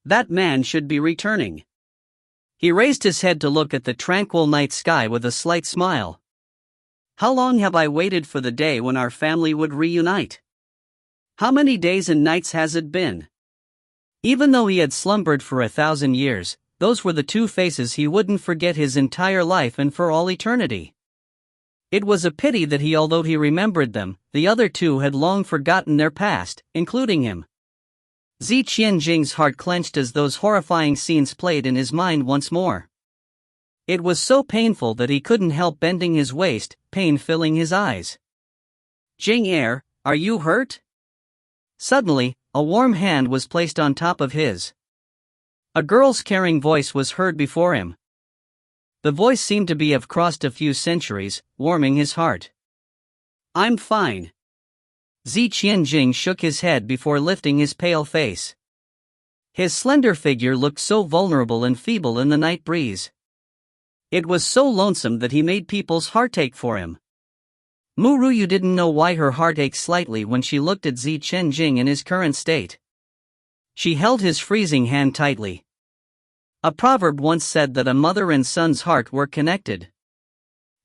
That man should be returning. He raised his head to look at the tranquil night sky with a slight smile. How long have I waited for the day when our family would reunite? How many days and nights has it been? Even though he had slumbered for 1,000 years, those were the two faces he wouldn't forget his entire life and for all eternity. It was a pity that although he remembered them, the other two had long forgotten their past, including him. Zi Qianjing's heart clenched as those horrifying scenes played in his mind once more. It was so painful that he couldn't help bending his waist, pain filling his eyes. Jing Er, are you hurt? Suddenly, a warm hand was placed on top of his. A girl's caring voice was heard before him. The voice seemed to have crossed a few centuries, warming his heart. I'm fine. Zi Qianjing shook his head before lifting his pale face. His slender figure looked so vulnerable and feeble in the night breeze. It was so lonesome that he made people's heart ache for him. Ru Yue didn't know why her heart ached slightly when she looked at Zi Qianjing in his current state. She held his freezing hand tightly. A proverb once said that a mother and son's heart were connected.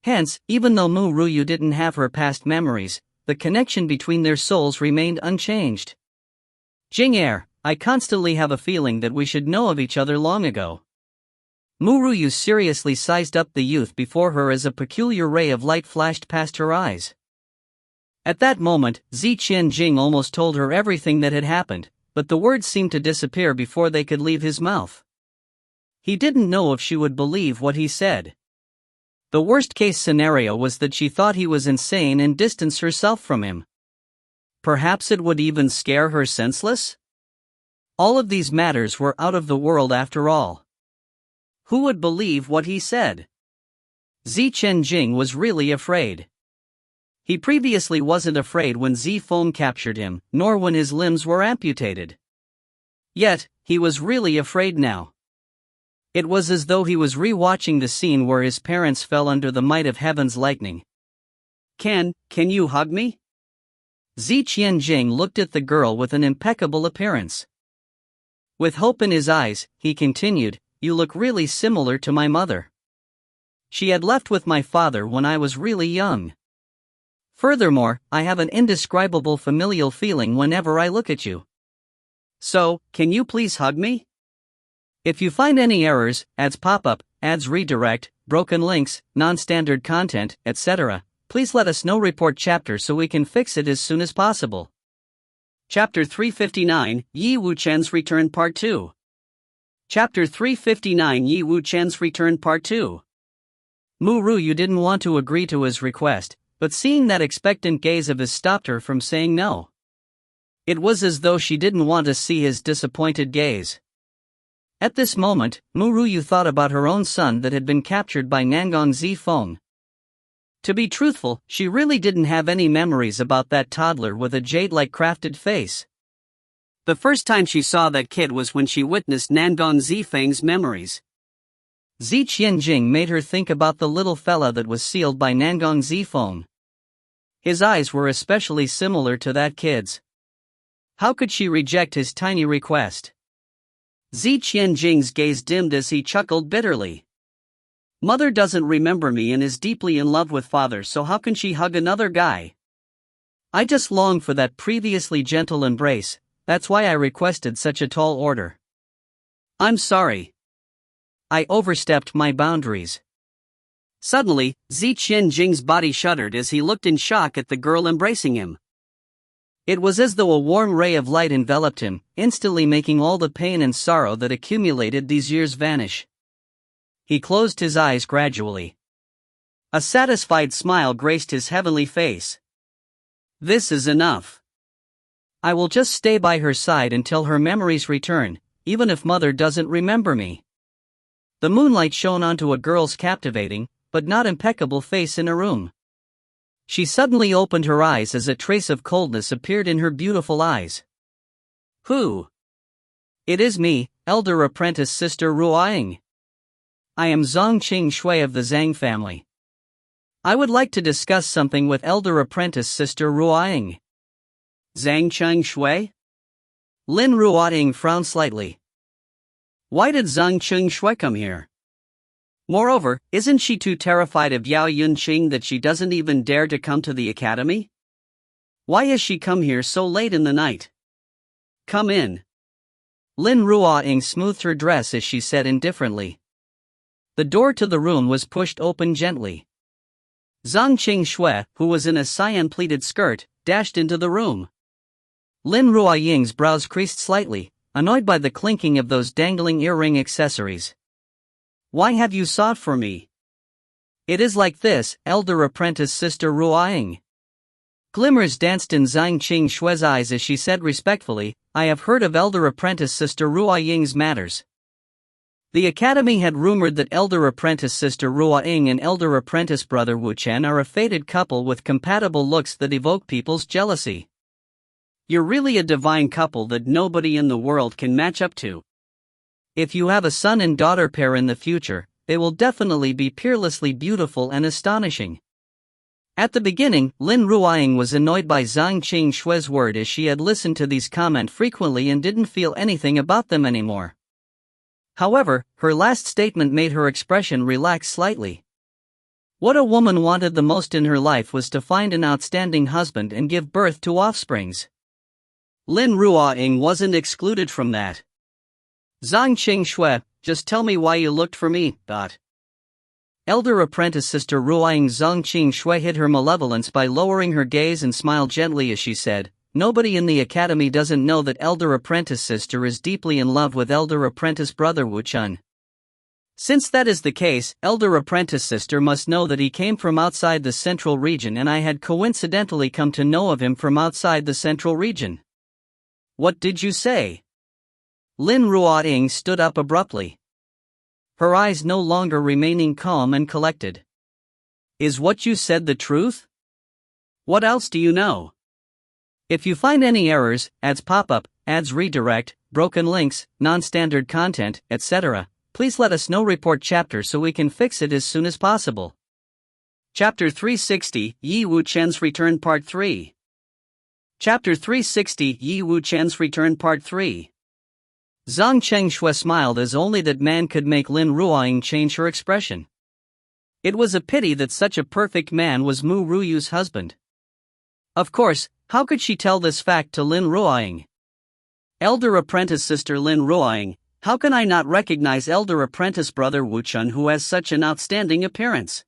Hence, even though Ru Yue didn't have her past memories, the connection between their souls remained unchanged. Jing Er, I constantly have a feeling that we should know of each other long ago. Ru Yue seriously sized up the youth before her as a peculiar ray of light flashed past her eyes. At that moment, Zi Qianjing almost told her everything that had happened, but the words seemed to disappear before they could leave his mouth. He didn't know if she would believe what he said. The worst-case scenario was that she thought he was insane and distanced herself from him. Perhaps it would even scare her senseless? All of these matters were out of the world after all. Who would believe what he said? Zi Qianjing was really afraid. He previously wasn't afraid when Zi Feng captured him, nor when his limbs were amputated. Yet, he was really afraid now. It was as though he was re-watching the scene where his parents fell under the might of heaven's lightning. Can you hug me? Zi Qianjing looked at the girl with an impeccable appearance. With hope in his eyes, he continued, you look really similar to my mother. She had left with my father when I was really young. Furthermore, I have an indescribable familial feeling whenever I look at you. So, can you please hug me? If you find any errors, ads pop up, ads redirect, broken links, non-standard content, etc., please let us know. Report chapter so we can fix it as soon as possible. Chapter 359, Yi Wuchen's Return Part 2. Chapter 359, Yi Wuchen's Return Part 2. Ru Yue didn't want to agree to his request, but seeing that expectant gaze of his stopped her from saying no. It was as though she didn't want to see his disappointed gaze. At this moment, Ru Yue thought about her own son that had been captured by Nangong Zi Feng. To be truthful, she really didn't have any memories about that toddler with a jade-like crafted face. The first time she saw that kid was when she witnessed Nangong Zi Feng's memories. Zi Qianjing made her think about the little fella that was sealed by Nangong Zi Feng. His eyes were especially similar to that kid's. How could she reject his tiny request? Zi Qianjing's gaze dimmed as he chuckled bitterly. Mother doesn't remember me and is deeply in love with father, so how can she hug another guy? I just long for that previously gentle embrace, that's why I requested such a tall order. I'm sorry. I overstepped my boundaries. Suddenly, Zi Qianjing's body shuddered as he looked in shock at the girl embracing him. It was as though a warm ray of light enveloped him, instantly making all the pain and sorrow that accumulated these years vanish. He closed his eyes gradually. A satisfied smile graced his heavenly face. This is enough. I will just stay by her side until her memories return, even if mother doesn't remember me. The moonlight shone onto a girl's captivating, but not impeccable face in a room. She suddenly opened her eyes as a trace of coldness appeared in her beautiful eyes. Who? It is me, elder apprentice sister Ru Yue. I am Zhang Qing Shui of the Zhang family. I would like to discuss something with elder apprentice sister Ru Yue. Zhang Qing Shui? Lin Ru Yue frowned slightly. Why did Zhang Qing come here? Moreover, isn't she too terrified of Yao Yunqing that she doesn't even dare to come to the academy? Why has she come here so late in the night? Come in. Lin Ruoying smoothed her dress as she said indifferently. The door to the room was pushed open gently. Zhang Qing, who was in a cyan-pleated skirt, dashed into the room. Lin Ruoying's brows creased slightly, annoyed by the clinking of those dangling earring accessories. Why have you sought for me? It is like this, elder apprentice Sister Ruoying. Glimmers danced in Zhang Qing's eyes as she said respectfully, I have heard of elder apprentice Sister Ruoying's matters. The academy had rumored that elder apprentice Sister Ruoying and elder apprentice brother Wu Chen are a fated couple with compatible looks that evoke people's jealousy. You're really a divine couple that nobody in the world can match up to. If you have a son and daughter pair in the future, they will definitely be peerlessly beautiful and astonishing. At the beginning, Lin Ruoying was annoyed by Zhang Qing's word as she had listened to these comments frequently and didn't feel anything about them anymore. However, her last statement made her expression relax slightly. What a woman wanted the most in her life was to find an outstanding husband and give birth to offsprings. Lin Ruoying wasn't excluded from that. Zhang Qing, just tell me why you looked for me, . Elder apprentice Sister Ruoying Zhang Qing hid her malevolence by lowering her gaze and smiled gently as she said, nobody in the academy doesn't know that elder apprentice sister is deeply in love with elder apprentice brother Wu Chen. Since that is the case, elder apprentice sister must know that he came from outside the central region and I had coincidentally come to know of him from outside the central region. What did you say? Lin Ruoying stood up abruptly. Her eyes no longer remaining calm and collected. Is what you said the truth? What else do you know? If you find any errors, ads pop-up, ads redirect, broken links, non-standard content, etc., please let us know. Report chapter so we can fix it as soon as possible. Chapter 360, Yi Wu Chen's Return Part 3. Chapter 360, Yi Wu Chen's Return Part 3. Zhang Qing smiled as only that man could make Lin Ruoying change her expression. It was a pity that such a perfect man was Mu Ruyu's husband. Of course, how could she tell this fact to Lin Ruoying? Elder apprentice sister Lin Ruoying, how can I not recognize elder apprentice brother Wu Chen who has such an outstanding appearance?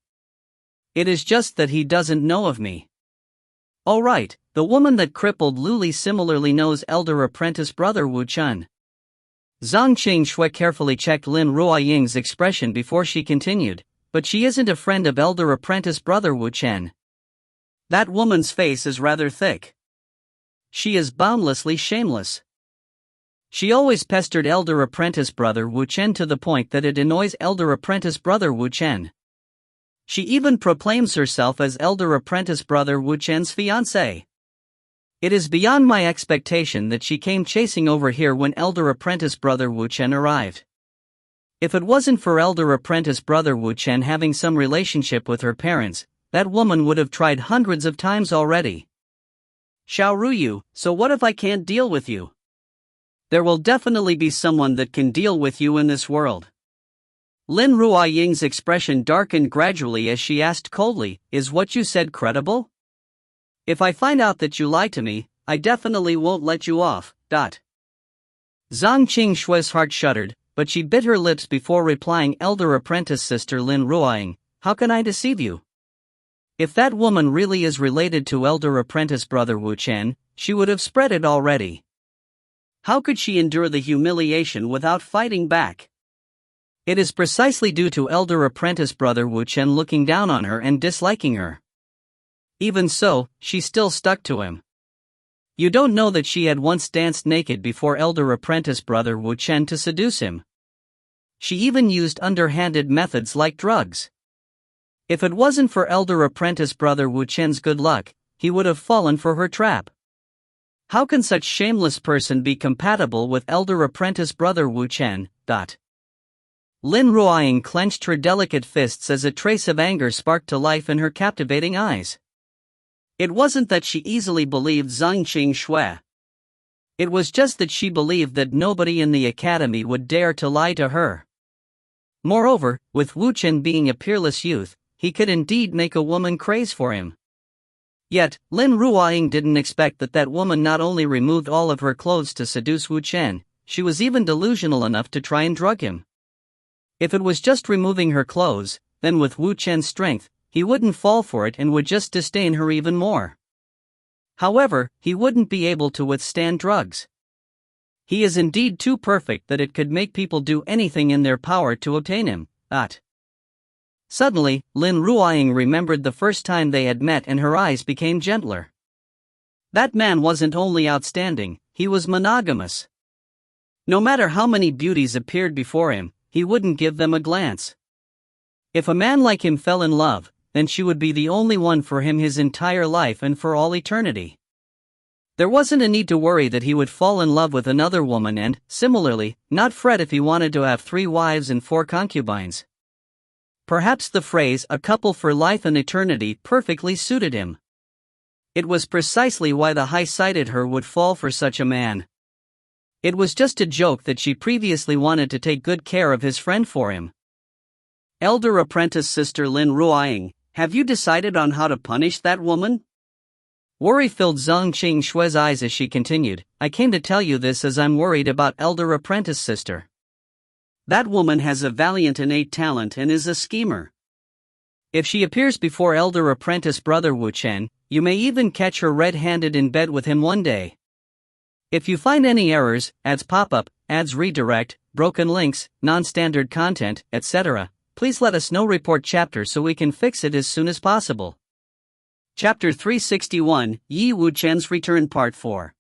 It is just that he doesn't know of me. Oh right, the woman that crippled Luli similarly knows elder apprentice brother Wu Chen. Zhang Qing carefully checked Lin Ruoying's expression before she continued, but she isn't a friend of elder apprentice brother Wu Chen. That woman's face is rather thick. She is boundlessly shameless. She always pestered elder apprentice brother Wu Chen to the point that it annoys elder apprentice brother Wu Chen. She even proclaims herself as elder apprentice brother Wu Chen's fiancée. It is beyond my expectation that she came chasing over here when elder apprentice brother Wu Chen arrived. If it wasn't for elder apprentice brother Wu Chen having some relationship with her parents, that woman would have tried hundreds of times already. Ru Yue, so what if I can't deal with you? There will definitely be someone that can deal with you in this world. Lin Ruoying's expression darkened gradually as she asked coldly, is what you said credible? If I find out that you lied to me, I definitely won't let you off. Zhang Qing's heart shuddered, but she bit her lips before replying. Elder apprentice sister Lin Ruoying, how can I deceive you? If that woman really is related to elder apprentice brother Wu Chen, she would have spread it already. How could she endure the humiliation without fighting back? It is precisely due to elder apprentice brother Wu Chen looking down on her and disliking her. Even so, she still stuck to him. You don't know that she had once danced naked before elder apprentice brother Wu Chen to seduce him. She even used underhanded methods like drugs. If it wasn't for elder apprentice brother Wu Chen's good luck, he would have fallen for her trap. How can such shameless person be compatible with elder apprentice brother Wu Chen? Lin Ruoying clenched her delicate fists as a trace of anger sparked to life in her captivating eyes. It wasn't that she easily believed Zhang Qing. It was just that she believed that nobody in the academy would dare to lie to her. Moreover, with Wu Chen being a peerless youth, he could indeed make a woman craze for him. Yet, Lin Ruoying didn't expect that woman not only removed all of her clothes to seduce Wu Chen, she was even delusional enough to try and drug him. If it was just removing her clothes, then with Wu Chen's strength, he wouldn't fall for it and would just disdain her even more. However, he wouldn't be able to withstand drugs. He is indeed too perfect that it could make people do anything in their power to obtain him. Suddenly, Lin Ruoying remembered the first time they had met and her eyes became gentler. That man wasn't only outstanding, he was monogamous. No matter how many beauties appeared before him, he wouldn't give them a glance. If a man like him fell in love, then she would be the only one for him his entire life and for all eternity. There wasn't a need to worry that he would fall in love with another woman and, similarly, not fret if he wanted to have 3 wives and 4 concubines. Perhaps the phrase, a couple for life and eternity, perfectly suited him. It was precisely why the high-sighted her would fall for such a man. It was just a joke that she previously wanted to take good care of his friend for him. Elder apprentice sister Lin Ruoying, have you decided on how to punish that woman? Worry filled Zhang Qingshue's eyes as she continued, I came to tell you this as I'm worried about elder apprentice sister. That woman has a valiant innate talent and is a schemer. If she appears before elder apprentice brother Wu Chen, you may even catch her red-handed in bed with him one day. If you find any errors, ads pop up, ads redirect, broken links, non-standard content, etc., please let us know. Report chapter so we can fix it as soon as possible. Chapter 361, Yi Wu Chen's Return Part 4.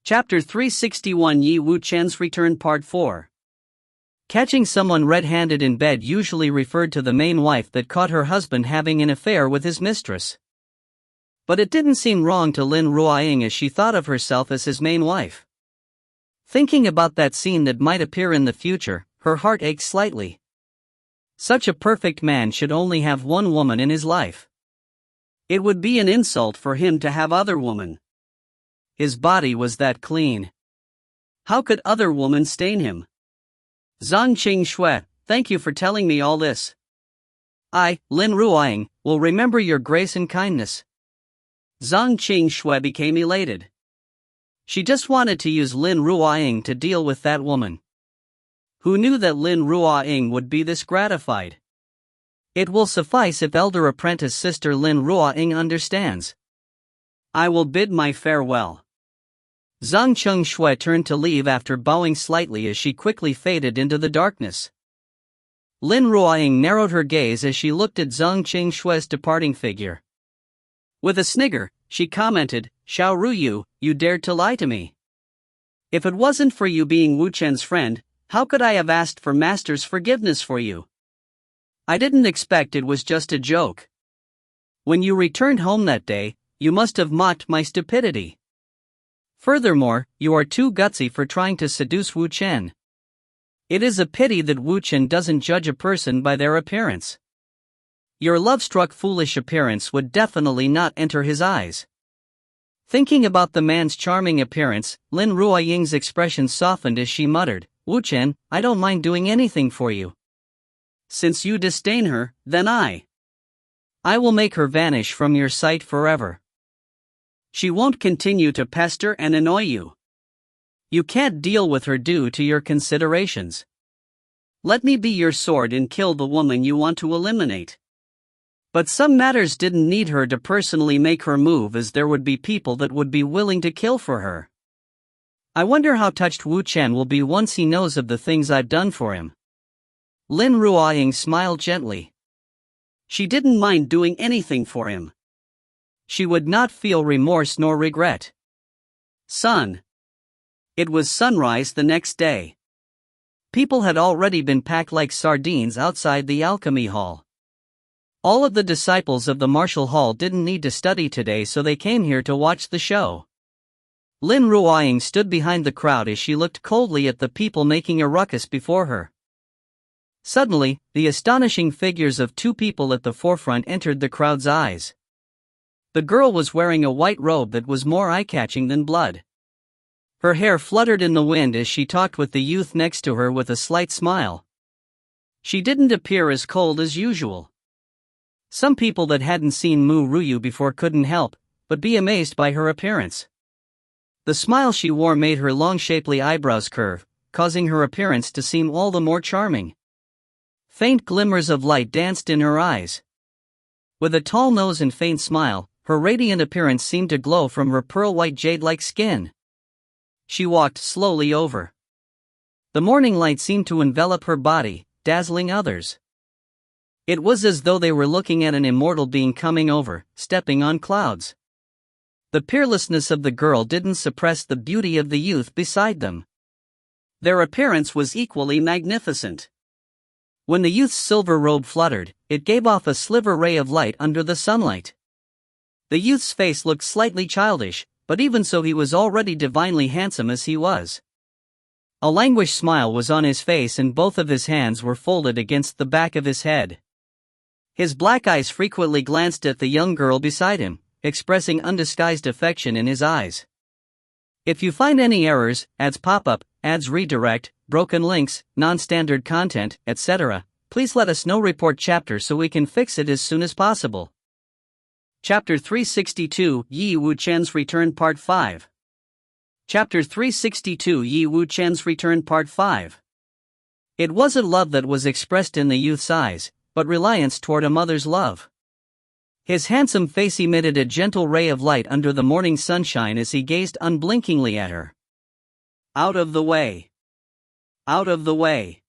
Chapter 361, Yi Wu Chen's Return Part 4. Catching someone red-handed in bed usually referred to the main wife that caught her husband having an affair with his mistress. But it didn't seem wrong to Lin Ruoying as she thought of herself as his main wife. Thinking about that scene that might appear in the future, her heart ached slightly. Such a perfect man should only have one woman in his life. It would be an insult for him to have other women. His body was that clean. How could other women stain him? Zhang Qingshue, thank you for telling me all this. I, Lin Ruoying, will remember your grace and kindness. Zhang Qingshue became elated. She just wanted to use Lin Ruoying to deal with that woman. Who knew that Lin Ruoying would be this gratified? It will suffice if elder apprentice sister Lin Ruoying understands. I will bid my farewell. Zhang Qingshui turned to leave after bowing slightly as she quickly faded into the darkness. Lin Ruoying narrowed her gaze as she looked at Zhang Qingshui's departing figure. With a snigger, she commented, Xiao Ru Yue, you dared to lie to me. If it wasn't for you being Wu Chen's friend, how could I have asked for master's forgiveness for you? I didn't expect it was just a joke. When you returned home that day, you must have mocked my stupidity. Furthermore, you are too gutsy for trying to seduce Wu Chen. It is a pity that Wu Chen doesn't judge a person by their appearance. Your love-struck foolish appearance would definitely not enter his eyes. Thinking about the man's charming appearance, Lin Ruoying's expression softened as she muttered, Wu Chen, I don't mind doing anything for you. Since you disdain her, then I will make her vanish from your sight forever. She won't continue to pester and annoy you. You can't deal with her due to your considerations. Let me be your sword and kill the woman you want to eliminate. But some matters didn't need her to personally make her move, as there would be people that would be willing to kill for her. I wonder how touched Wu Chen will be once he knows of the things I've done for him. Lin Ruoying smiled gently. She didn't mind doing anything for him. She would not feel remorse nor regret. Sun. It was sunrise the next day. People had already been packed like sardines outside the Alchemy Hall. All of the disciples of the Martial Hall didn't need to study today, so they came here to watch the show. Lin Ruoying stood behind the crowd as she looked coldly at the people making a ruckus before her. Suddenly, the astonishing figures of 2 people at the forefront entered the crowd's eyes. The girl was wearing a white robe that was more eye-catching than blood. Her hair fluttered in the wind as she talked with the youth next to her with a slight smile. She didn't appear as cold as usual. Some people that hadn't seen Ru Yue before couldn't help but be amazed by her appearance. The smile she wore made her long shapely eyebrows curve, causing her appearance to seem all the more charming. Faint glimmers of light danced in her eyes. With a tall nose and faint smile, her radiant appearance seemed to glow from her pearl-white jade-like skin. She walked slowly over. The morning light seemed to envelop her body, dazzling others. It was as though they were looking at an immortal being coming over, stepping on clouds. The peerlessness of the girl didn't suppress the beauty of the youth beside them. Their appearance was equally magnificent. When the youth's silver robe fluttered, it gave off a sliver ray of light under the sunlight. The youth's face looked slightly childish, but even so he was already divinely handsome as he was. A languished smile was on his face and both of his hands were folded against the back of his head. His black eyes frequently glanced at the young girl beside him, expressing undisguised affection in his eyes. If you find any errors, ads pop up, ads redirect, broken links, non-standard content, etc., please let us know. Report chapter so we can fix it as soon as possible. Chapter 362, Yi Wuchen's Return Part 5. Chapter 362, Yi Wuchen's Return Part 5. It wasn't love that was expressed in the youth's eyes, but reliance toward a mother's love. His handsome face emitted a gentle ray of light under the morning sunshine as he gazed unblinkingly at her. Out of the way. Out of the way.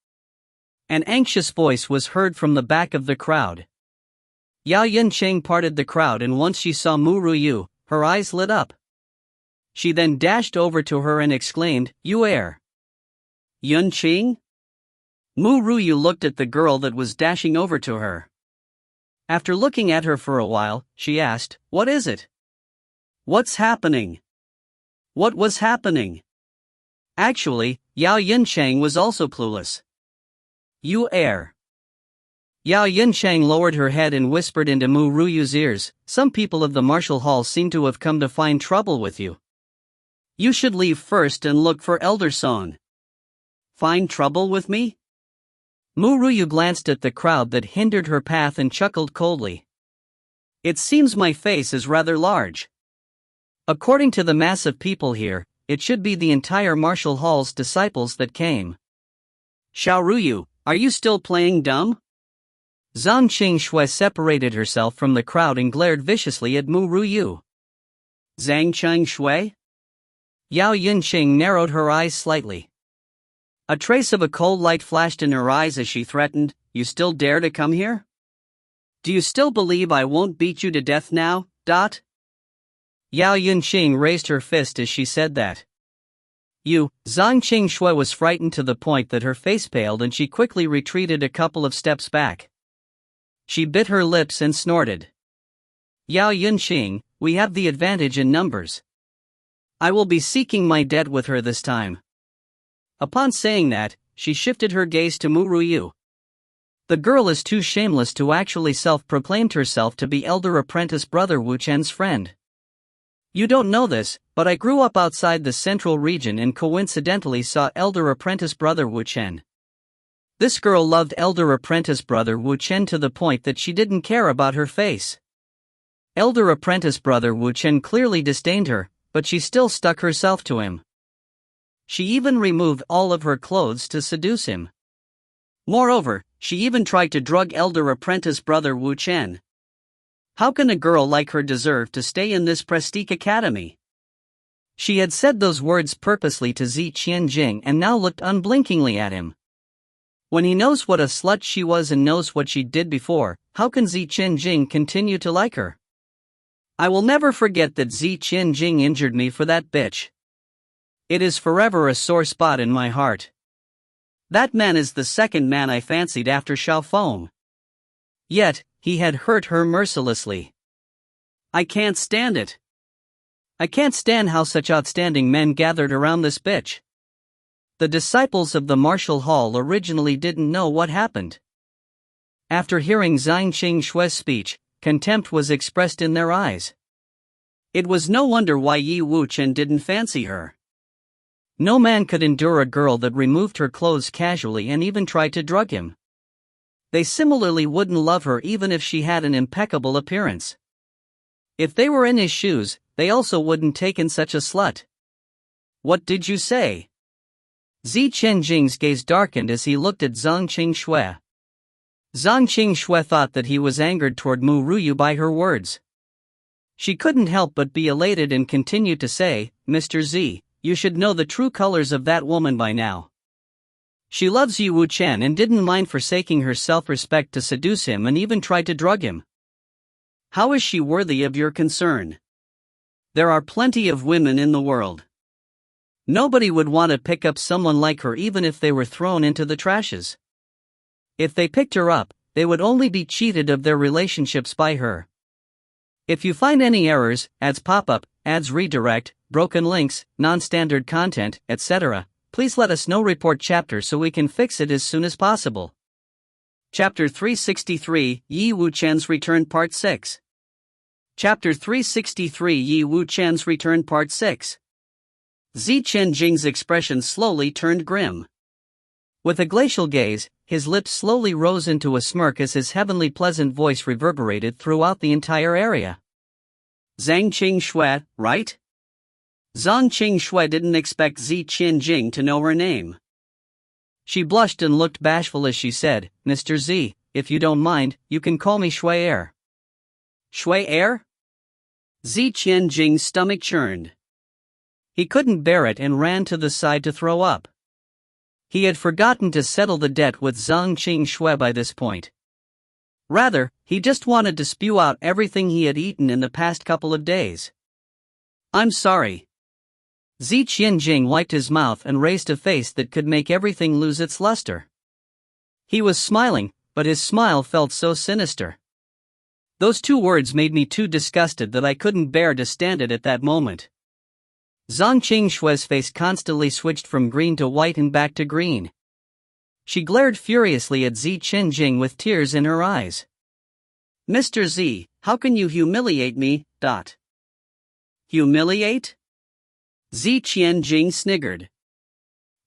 An anxious voice was heard from the back of the crowd. Yao Yuncheng parted the crowd and once she saw Ru Yue, her eyes lit up. She then dashed over to her and exclaimed, "You er. Yuncheng?" Ru Yue looked at the girl that was dashing over to her. After looking at her for a while, she asked, "What is it? What's happening?" What was happening? Actually, Yao Yuncheng was also clueless. "You er." Yao Yuncheng lowered her head and whispered into Ru Yue's ears, "Some people of the martial hall seem to have come to find trouble with you. You should leave first and look for Elder Song." "Find trouble with me?" Ru Yue glanced at the crowd that hindered her path and chuckled coldly. "It seems my face is rather large. According to the mass of people here, it should be the entire martial hall's disciples that came. Ru Yue, are you still playing dumb?" Zhang Qingxue separated herself from the crowd and glared viciously at Ru Yue. "Zhang Qingxue?" Yao Yuncheng narrowed her eyes slightly. A trace of a cold light flashed in her eyes as she threatened, "You still dare to come here? Do you still believe I won't beat you to death now, dot?" Yao Yunqing raised her fist as she said that. Zhang Qingxue was frightened to the point that her face paled and she quickly retreated a couple of steps back. She bit her lips and snorted. "Yao Yunqing, we have the advantage in numbers. I will be seeking my debt with her this time." Upon saying that, she shifted her gaze to Ru Yue. The girl is too shameless to actually self-proclaimed herself to be elder apprentice brother Wu Chen's friend. You don't know this, but I grew up outside the central region and coincidentally saw elder apprentice brother Wu Chen. This girl loved elder apprentice brother Wu Chen to the point that she didn't care about her face. Elder apprentice brother Wu Chen clearly disdained her, but she still stuck herself to him. She even removed all of her clothes to seduce him. Moreover, she even tried to drug elder apprentice brother Wu Chen. How can a girl like her deserve to stay in this prestige academy? She had said those words purposely to Zi Qianjing and now looked unblinkingly at him. When he knows what a slut she was and knows what she did before, how can Zi Qianjing continue to like her? I will never forget that Zi Qianjing injured me for that bitch. It is forever a sore spot in my heart. That man is the second man I fancied after Xiao Feng. Yet, he had hurt her mercilessly. I can't stand it. I can't stand how such outstanding men gathered around this bitch. The disciples of the martial hall originally didn't know what happened. After hearing Zhang Qingxue's speech, contempt was expressed in their eyes. It was no wonder why Yi Wuchen didn't fancy her. No man could endure a girl that removed her clothes casually and even tried to drug him. They similarly wouldn't love her even if she had an impeccable appearance. If they were in his shoes, they also wouldn't take in such a slut. What did you say? Zi Qianjing's gaze darkened as he looked at Zhang Qingxue. Zhang Qingxue thought that he was angered toward Mu Ruyu by her words. She couldn't help but be elated and continued to say, Mr. Z, you should know the true colors of that woman by now. She loves you Wu Chen and didn't mind forsaking her self-respect to seduce him and even tried to drug him. How is she worthy of your concern? There are plenty of women in the world. Nobody would want to pick up someone like her even if they were thrown into the trashes. If they picked her up, they would only be cheated of their relationships by her. If you find any errors, ads pop up, ads redirect, broken links, non-standard content, etc., please let us know. Report chapter so we can fix it as soon as possible. Chapter 363, Yi Wuchen's Return Part 6. Chapter 363, Yi Wuchen's Return Part 6. Zi Qianjing's expression slowly turned grim. With a glacial gaze, his lips slowly rose into a smirk as his heavenly pleasant voice reverberated throughout the entire area. Zhang Qingxue, right? Zhang Qingxue didn't expect Zi Qianjing to know her name. She blushed and looked bashful as she said, Mr. Z, if you don't mind, you can call me Shui Er. Shui Er? Zi Qianjing's stomach churned. He couldn't bear it and ran to the side to throw up. He had forgotten to settle the debt with Zhang Qingxue by this point. Rather, he just wanted to spew out everything he had eaten in the past couple of days. I'm sorry. Zi Qianjing wiped his mouth and raised a face that could make everything lose its luster. He was smiling, but his smile felt so sinister. Those two words made me too disgusted that I couldn't bear to stand it at that moment. Zhang Qingxue's face constantly switched from green to white and back to green. She glared furiously at Zi Qianjing with tears in her eyes. Mr. Z, how can you humiliate me? Humiliate? Zi Qianjing sniggered.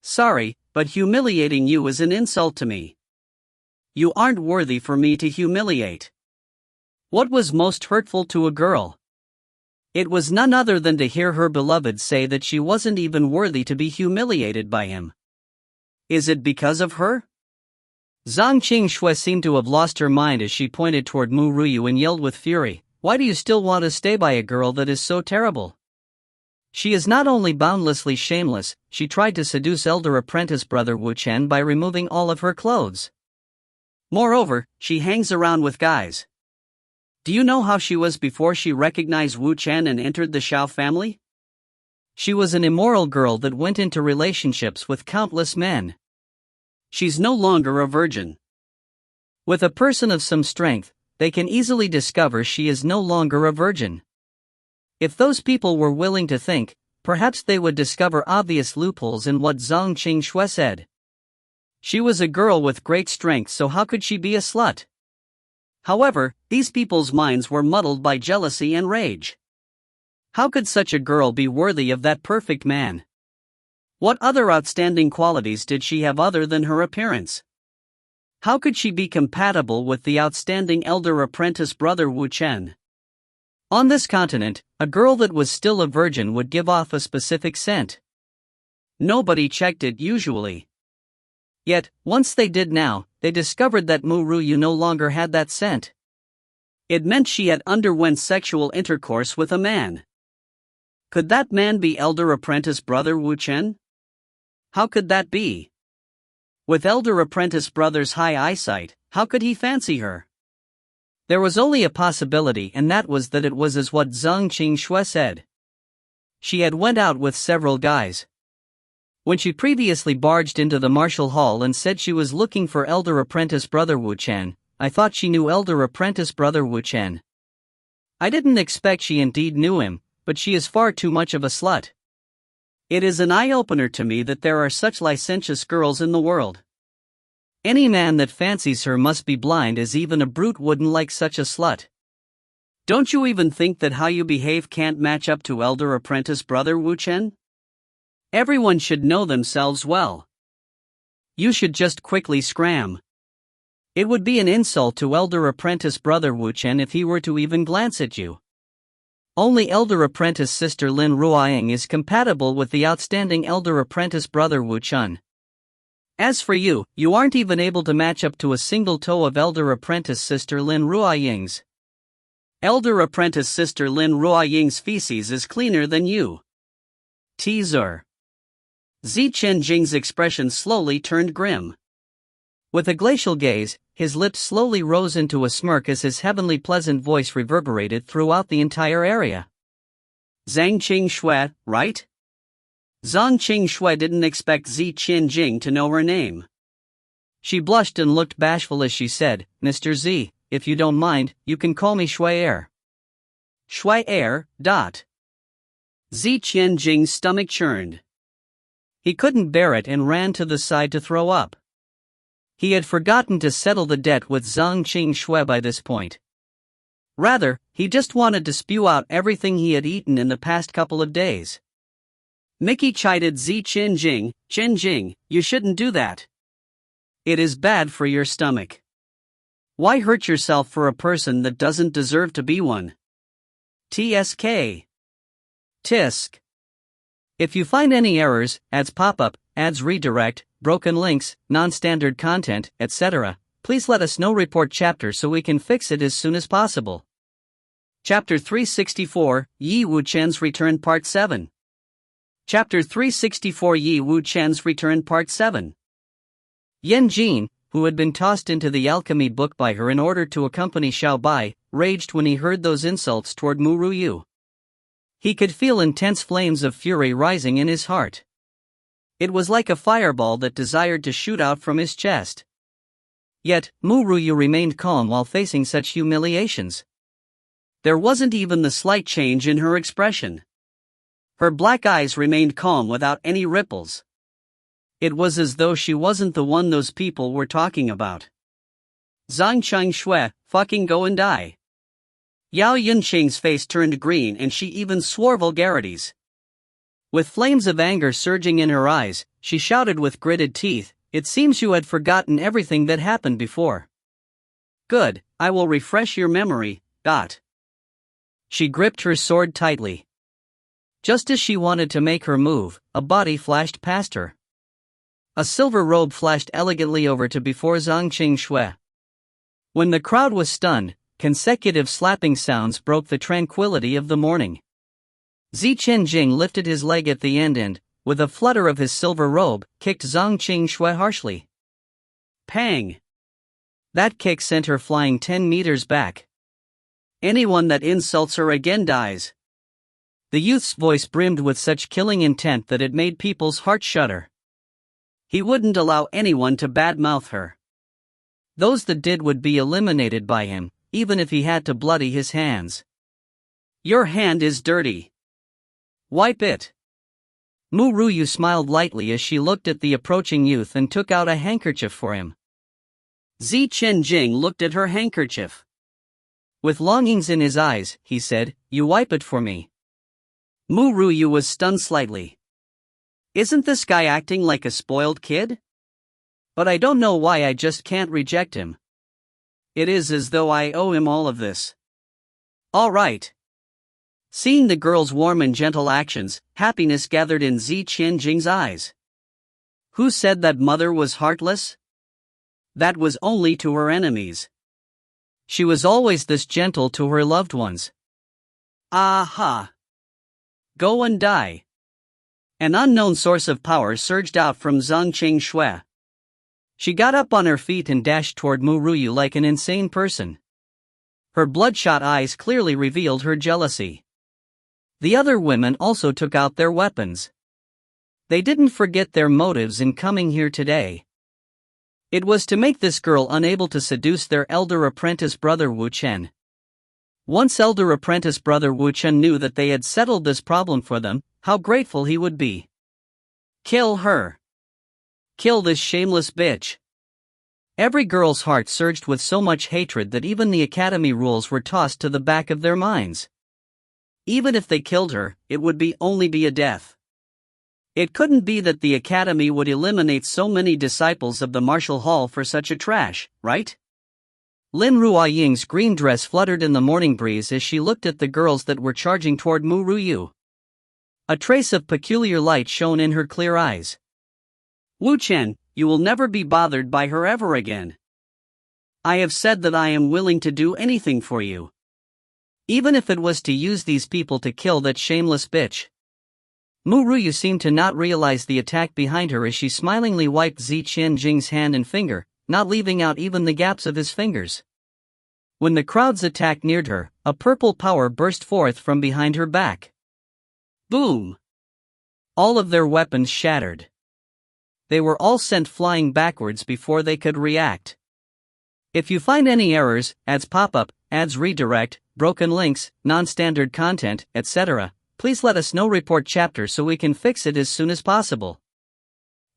Sorry, but humiliating you is an insult to me. You aren't worthy for me to humiliate. What was most hurtful to a girl? It was none other than to hear her beloved say that she wasn't even worthy to be humiliated by him. Is it because of her? Zhang Qingxue seemed to have lost her mind as she pointed toward Mu Ruyu and yelled with fury, why do you still want to stay by a girl that is so terrible? She is not only boundlessly shameless, she tried to seduce elder apprentice brother Wu Chen by removing all of her clothes. Moreover, she hangs around with guys. Do you know how she was before she recognized Wu Chen and entered the Xiao family? She was an immoral girl that went into relationships with countless men. She's no longer a virgin. With a person of some strength, they can easily discover she is no longer a virgin. If those people were willing to think, perhaps they would discover obvious loopholes in what Zhang Qingxue said. She was a girl with great strength, so how could she be a slut? However, these people's minds were muddled by jealousy and rage. How could such a girl be worthy of that perfect man? What other outstanding qualities did she have other than her appearance? How could she be compatible with the outstanding elder apprentice brother Wu Chen? On this continent, a girl that was still a virgin would give off a specific scent. Nobody checked it usually. Yet, once they did now, they discovered that Mu Ruyu no longer had that scent. It meant she had underwent sexual intercourse with a man. Could that man be elder apprentice brother Wu Chen? How could that be? With elder apprentice brother's high eyesight, how could he fancy her? There was only a possibility, and that was that it was as what Zhang Qingxue said. She had went out with several guys. When she previously barged into the martial hall and said she was looking for elder apprentice brother Wu Chen, I thought she knew elder apprentice brother Wu Chen. I didn't expect she indeed knew him, but she is far too much of a slut. It is an eye-opener to me that there are such licentious girls in the world. Any man that fancies her must be blind, as even a brute wouldn't like such a slut. Don't you even think that how you behave can't match up to elder apprentice brother Wu Chen? Everyone should know themselves well. You should just quickly scram. It would be an insult to elder apprentice brother Wu Chen if he were to even glance at you. Only elder apprentice sister Lin Ruoying is compatible with the outstanding elder apprentice brother Wu Chun. As for you, you aren't even able to match up to a single toe of elder apprentice sister Lin Ruoying's. Elder apprentice sister Lin Ruoying's feces is cleaner than you. Teaser. Zi Qianjing's expression slowly turned grim. With a glacial gaze, his lips slowly rose into a smirk as his heavenly pleasant voice reverberated throughout the entire area. Zhang Qing, right? Zhang Qing didn't expect Zi Qianjing to know her name. She blushed and looked bashful as she said, Mr. Z, if you don't mind, you can call me Shui Er. Shui Er, Zi Qianjing's stomach churned. He couldn't bear it and ran to the side to throw up. He had forgotten to settle the debt with Zhang Qing by this point. Rather, he just wanted to spew out everything he had eaten in the past couple of days. Mickey chided Zi Qianjing, you shouldn't do that. It is bad for your stomach. Why hurt yourself for a person that doesn't deserve to be one? TSK. Tisk. If you find any errors, ads pop-up, ads redirect, broken links, non-standard content, etc., please let us know. Report chapter so we can fix it as soon as possible. Chapter 364, Yi Wu Chen's Return Part 7. Chapter 364, Yi Wu Chen's Return Part 7. Yan Jin, who had been tossed into the Alchemy Book by her in order to accompany Xiao Bai, raged when he heard those insults toward Ru Yue. He could feel intense flames of fury rising in his heart. It was like a fireball that desired to shoot out from his chest. Yet, Ru Yue remained calm while facing such humiliations. There wasn't even the slight change in her expression. Her black eyes remained calm without any ripples. It was as though she wasn't the one those people were talking about. Zhang Qing, fucking go and die. Yao Yunqing's face turned green and she even swore vulgarities. With flames of anger surging in her eyes, she shouted with gritted teeth, it seems you had forgotten everything that happened before. Good, I will refresh your memory. She gripped her sword tightly. Just as she wanted to make her move, a body flashed past her. A silver robe flashed elegantly over to before Zhang Qing. When the crowd was stunned, consecutive slapping sounds broke the tranquility of the morning. Zi Qianjing lifted his leg at the end and, with a flutter of his silver robe, kicked Zhang Qing harshly. Pang! That kick sent her flying 10 meters back. Anyone that insults her again dies. The youth's voice brimmed with such killing intent that it made people's hearts shudder. He wouldn't allow anyone to badmouth her. Those that did would be eliminated by him, even if he had to bloody his hands. Your hand is dirty. Wipe it. Ru Yue smiled lightly as she looked at the approaching youth and took out a handkerchief for him. Zi Qianjing looked at her handkerchief. With longings in his eyes, he said, you wipe it for me. Ru Yue was stunned slightly. Isn't this guy acting like a spoiled kid? But I don't know why I just can't reject him. It is as though I owe him all of this. All right. Seeing the girl's warm and gentle actions, happiness gathered in Zi Qianjing's eyes. Who said that mother was heartless? That was only to her enemies. She was always this gentle to her loved ones. Aha! Go and die. An unknown source of power surged out from Zhang Qing. She got up on her feet and dashed toward Ru Yue like an insane person. Her bloodshot eyes clearly revealed her jealousy. The other women also took out their weapons. They didn't forget their motives in coming here today. It was to make this girl unable to seduce their elder apprentice brother Wu Chen. Once elder apprentice brother Wu Chen knew that they had settled this problem for them, how grateful he would be. Kill her. Kill this shameless bitch. Every girl's heart surged with so much hatred that even the academy rules were tossed to the back of their minds. Even if they killed her, it would only be a death. It couldn't be that the academy would eliminate so many disciples of the martial hall for such a trash, right? Lin Ruoying's green dress fluttered in the morning breeze as she looked at the girls that were charging toward Ru Yue. A trace of peculiar light shone in her clear eyes. Wu Chen, you will never be bothered by her ever again. I have said that I am willing to do anything for you. Even if it was to use these people to kill that shameless bitch. Mu Ruyu seemed to not realize the attack behind her as she smilingly wiped Zi Qianjing's hand and finger, not leaving out even the gaps of his fingers. When the crowd's attack neared her, a purple power burst forth from behind her back. Boom! All of their weapons shattered. They were all sent flying backwards before they could react. If you find any errors, ads pop-up, ads redirect, broken links, non-standard content, etc., please let us know. Report chapter so we can fix it as soon as possible.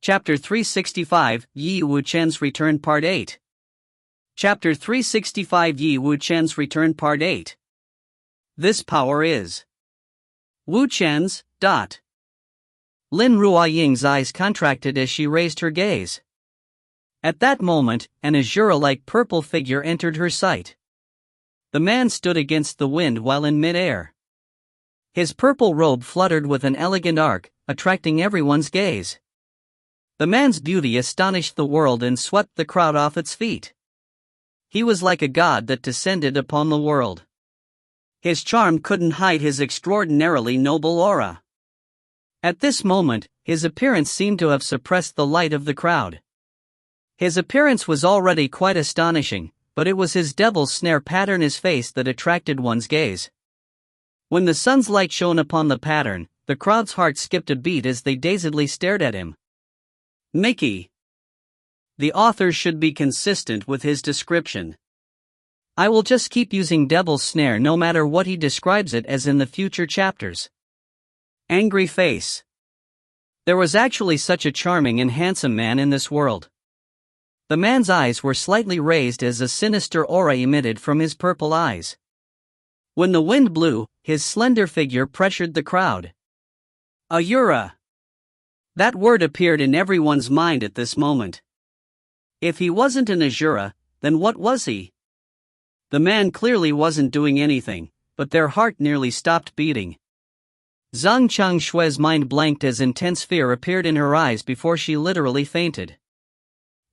Chapter 365, Yi Wuchen's Return Part 8. Chapter 365, Yi Wuchen's Return Part 8. This power is Wuchen's. Lin Ruoying's eyes contracted as she raised her gaze. At that moment, an azure-like purple figure entered her sight. The man stood against the wind while in mid-air. His purple robe fluttered with an elegant arc, attracting everyone's gaze. The man's beauty astonished the world and swept the crowd off its feet. He was like a god that descended upon the world. His charm couldn't hide his extraordinarily noble aura. At this moment, his appearance seemed to have suppressed the light of the crowd. His appearance was already quite astonishing, but it was his devil's snare pattern his face that attracted one's gaze. When the sun's light shone upon the pattern, the crowd's heart skipped a beat as they dazedly stared at him. Mickey. The author should be consistent with his description. I will just keep using devil's snare no matter what he describes it as in the future chapters. Angry face. There was actually such a charming and handsome man in this world. The man's eyes were slightly raised as a sinister aura emitted from his purple eyes. When the wind blew, his slender figure pressured the crowd. Ayura. That word appeared in everyone's mind at this moment. If he wasn't an Azura, then what was he? The man clearly wasn't doing anything, but their heart nearly stopped beating. Zhang Changshue's mind blanked as intense fear appeared in her eyes before she literally fainted.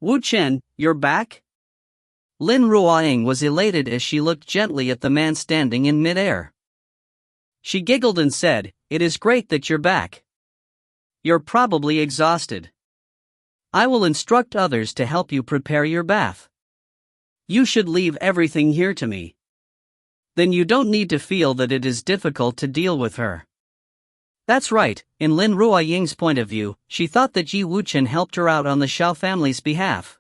Wu Chen, you're back? Lin Ruoying was elated as she looked gently at the man standing in mid-air. She giggled and said, "It is great that you're back. You're probably exhausted. I will instruct others to help you prepare your bath. You should leave everything here to me. Then you don't need to feel that it is difficult to deal with her." That's right, in Lin Ruoying's point of view, she thought that Yi Wuchen helped her out on the Xiao family's behalf.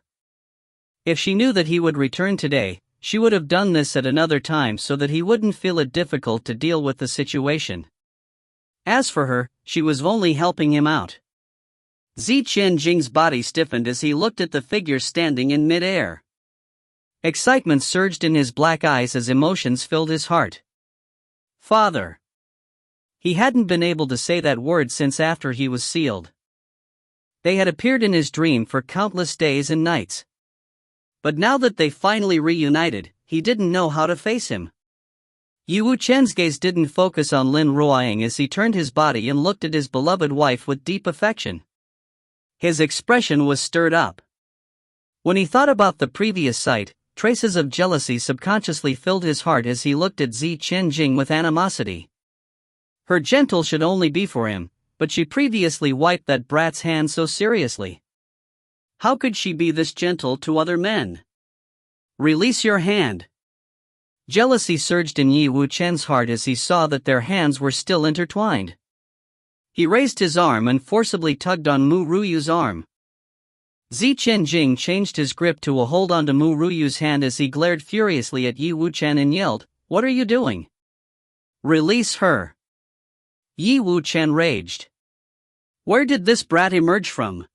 If she knew that he would return today, she would have done this at another time so that he wouldn't feel it difficult to deal with the situation. As for her, she was only helping him out. Zi Qianjing's body stiffened as he looked at the figure standing in mid-air. Excitement surged in his black eyes as emotions filled his heart. Father. He hadn't been able to say that word since after he was sealed. They had appeared in his dream for countless days and nights. But now that they finally reunited, he didn't know how to face him. Yi Wuchen's gaze didn't focus on Lin Ruoying as he turned his body and looked at his beloved wife with deep affection. His expression was stirred up. When he thought about the previous sight, traces of jealousy subconsciously filled his heart as he looked at Zi Qianjing with animosity. Her gentle should only be for him, but she previously wiped that brat's hand so seriously. How could she be this gentle to other men? Release your hand. Jealousy surged in Yi Wuchen's heart as he saw that their hands were still intertwined. He raised his arm and forcibly tugged on Mu Ruyu's arm. Zi Qianjing changed his grip to a hold onto Mu Ruyu's hand as he glared furiously at Yi Wuchen and yelled, "What are you doing? Release her!" Yi Wuchen raged. Where did this brat emerge from?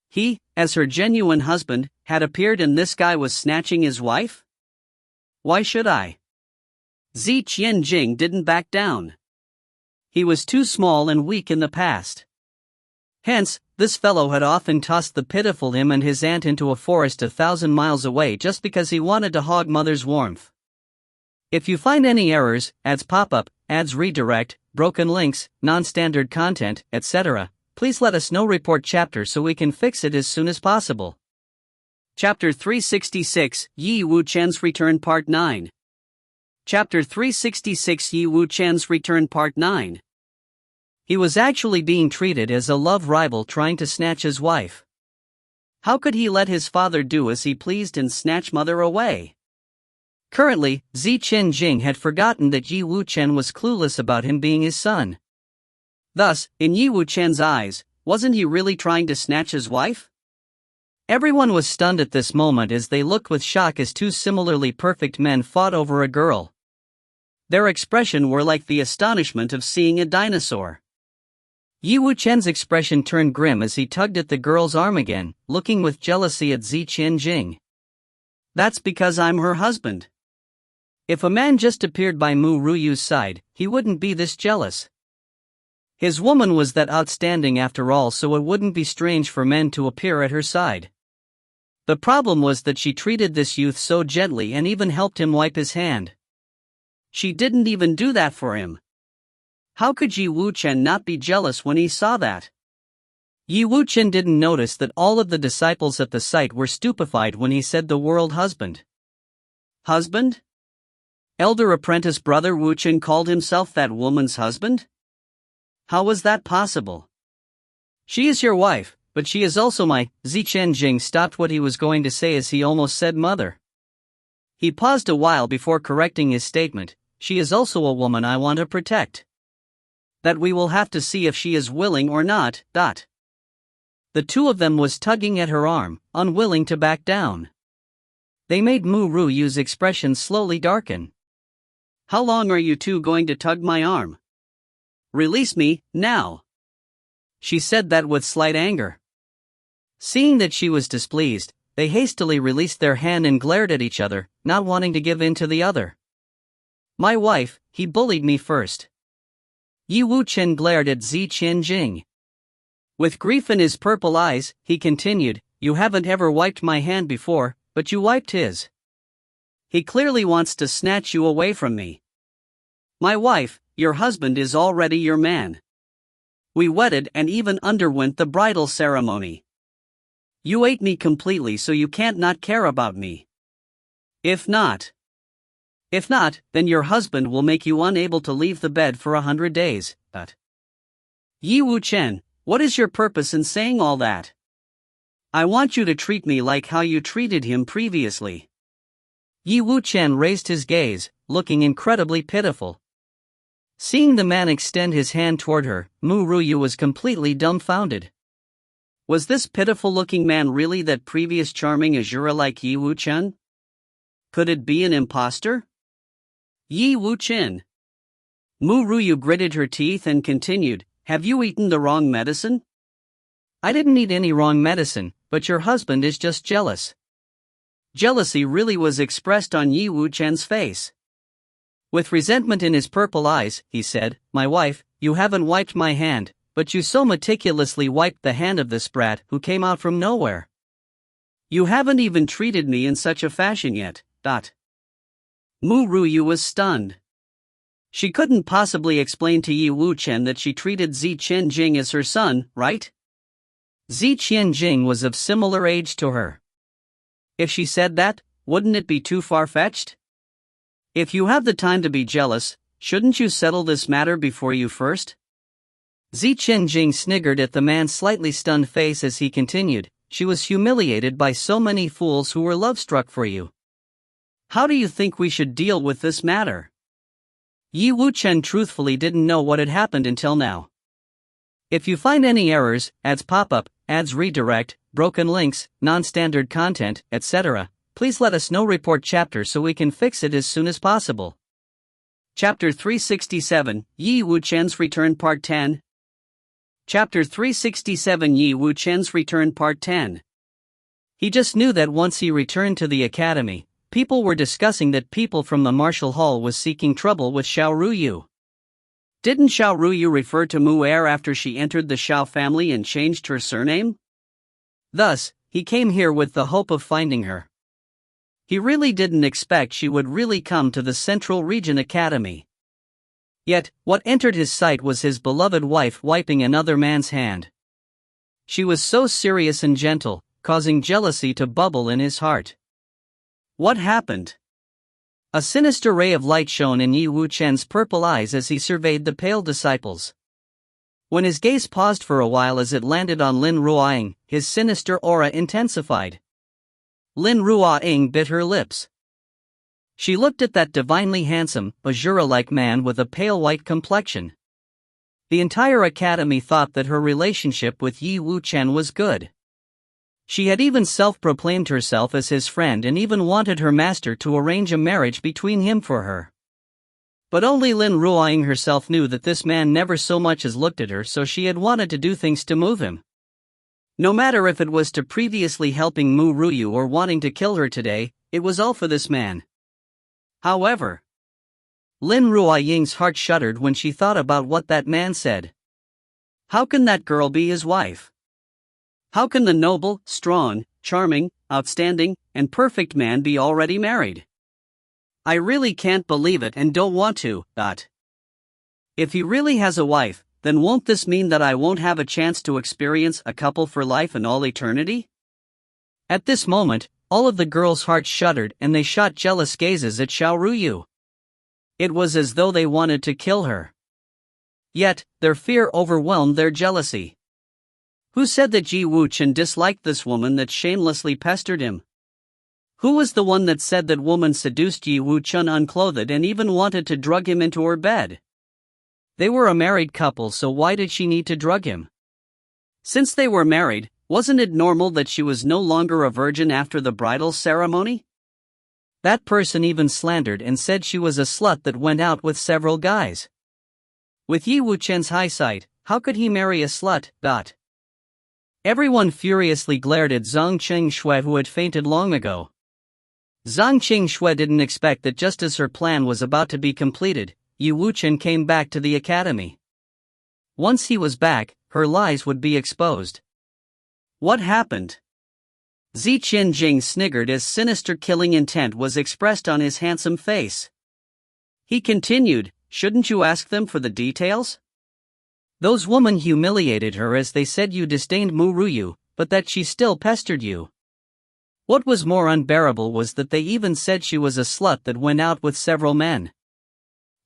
He, as her genuine husband, had appeared and this guy was snatching his wife? Why should I? Zi Qianjing didn't back down. He was too small and weak in the past. Hence, this fellow had often tossed the pitiful him and his aunt into a forest 1,000 miles away just because he wanted to hog mother's warmth. If you find any errors, ads pop up, ads redirect, broken links, non-standard content, etc., please let us know. Report chapter so we can fix it as soon as possible. Chapter 366, Yi Wuchen's Return Part 9. Chapter 366, Yi Wuchen's Return Part 9. He was actually being treated as a love rival trying to snatch his wife. How could he let his father do as he pleased and snatch mother away? Currently, Qian Jing had forgotten that Yi Wuchen was clueless about him being his son. Thus, in Yi Wuchen's eyes, wasn't he really trying to snatch his wife? Everyone was stunned at this moment as they looked with shock as two similarly perfect men fought over a girl. Their expression were like the astonishment of seeing a dinosaur. Yi Wuchen's expression turned grim as he tugged at the girl's arm again, looking with jealousy at Qian Jing. That's because I'm her husband. If a man just appeared by Ru Yue's side, he wouldn't be this jealous. His woman was that outstanding after all, so it wouldn't be strange for men to appear at her side. The problem was that she treated this youth so gently and even helped him wipe his hand. She didn't even do that for him. How could Yi Wuchen not be jealous when he saw that? Yi Wuchen didn't notice that all of the disciples at the site were stupefied when he said the word husband. Husband? Elder apprentice brother Wuchen called himself that woman's husband? How was that possible? She is your wife, but she is also my. Qian Jing stopped what he was going to say as he almost said mother. He paused a while before correcting his statement. She is also a woman I want to protect. That we will have to see if she is willing or not. The two of them was tugging at her arm, unwilling to back down. They made Ru Yue's expression slowly darken. How long are you two going to tug my arm? Release me, now. She said that with slight anger. Seeing that she was displeased, they hastily released their hand and glared at each other, not wanting to give in to the other. My wife, he bullied me first. Yi Wuchen glared at Qian Jing. With grief in his purple eyes, he continued, you haven't ever wiped my hand before, but you wiped his. He clearly wants to snatch you away from me. My wife, your husband is already your man. We wedded and even underwent the bridal ceremony. You ate me completely, so you can't not care about me. If not, then your husband will make you unable to leave the bed for 100 days. Yi Wuchen, what is your purpose in saying all that? I want you to treat me like how you treated him previously. Yi Wuchen raised his gaze, looking incredibly pitiful. Seeing the man extend his hand toward her, Ru Yue was completely dumbfounded. Was this pitiful-looking man really that previous charming azura like Yi Wuchen? Could it be an imposter? Yi Wuchen. Ru Yue gritted her teeth and continued, have you eaten the wrong medicine? I didn't eat any wrong medicine, but your husband is just jealous. Jealousy really was expressed on Yi Wuchen's face. With resentment in his purple eyes, he said, my wife, you haven't wiped my hand, but you so meticulously wiped the hand of this brat who came out from nowhere. You haven't even treated me in such a fashion yet. Ru Yue was stunned. She couldn't possibly explain to Yi Wuchen that she treated Qian Jing as her son, right? Qian Jing was of similar age to her. If she said that, wouldn't it be too far-fetched? If you have the time to be jealous, shouldn't you settle this matter before you first? Qian Jing sniggered at the man's slightly stunned face as he continued, she was humiliated by so many fools who were love-struck for you. How do you think we should deal with this matter? Yi Wuchen truthfully didn't know what had happened until now. If you find any errors, ads pop up, ads redirect, broken links, non-standard content, etc., please let us know. Report chapter so we can fix it as soon as possible. Chapter 367, Yi Wuchen's Return Part 10. Chapter 367, Yi Wuchen's Return Part 10. He just knew that once he returned to the academy, people were discussing that people from the martial hall was seeking trouble with Ru Yue. Didn't Xiao Ru Yue refer to Mu Er after she entered the Xiao family and changed her surname? Thus, he came here with the hope of finding her. He really didn't expect she would really come to the Central Region Academy. Yet, what entered his sight was his beloved wife wiping another man's hand. She was so serious and gentle, causing jealousy to bubble in his heart. What happened? A sinister ray of light shone in Yi Wuchen's purple eyes as he surveyed the pale disciples. When his gaze paused for a while as it landed on Lin Ruoying, his sinister aura intensified. Lin Ruoying bit her lips. She looked at that divinely handsome, Bajura-like man with a pale white complexion. The entire academy thought that her relationship with Yi Wuchen was good. She had even self-proclaimed herself as his friend and even wanted her master to arrange a marriage between him for her. But only Lin Ruoying herself knew that this man never so much as looked at her, so she had wanted to do things to move him. No matter if it was to previously helping Mu Ru Yue or wanting to kill her today, it was all for this man. However, Lin Ruoying's heart shuddered when she thought about what that man said. How can that girl be his wife? How can the noble, strong, charming, outstanding, and perfect man be already married? I really can't believe it and don't want to. If he really has a wife, then won't this mean that I won't have a chance to experience a couple for life and all eternity? At this moment, all of the girls' hearts shuddered and they shot jealous gazes at Xiao Ru Yue. It was as though they wanted to kill her. Yet, their fear overwhelmed their jealousy. Who said that Ji Wuchen disliked this woman that shamelessly pestered him? Who was the one that said that woman seduced Ji Wuchen unclothed and even wanted to drug him into her bed? They were a married couple, so why did she need to drug him? Since they were married, wasn't it normal that she was no longer a virgin after the bridal ceremony? That person even slandered and said she was a slut that went out with several guys. With Yi Wuchen's high sight, how could he marry a slut? Everyone furiously glared at Zhang Qingxue, who had fainted long ago. Zhang Qingxue didn't expect that just as her plan was about to be completed, Yi Wuchen came back to the academy. Once he was back, her lies would be exposed. What happened? Zi Qinjing sniggered as sinister killing intent was expressed on his handsome face. He continued, "Shouldn't you ask them for the details? Those women humiliated her as they said you disdained Mu Ru Yue, but that she still pestered you. What was more unbearable was that they even said she was a slut that went out with several men.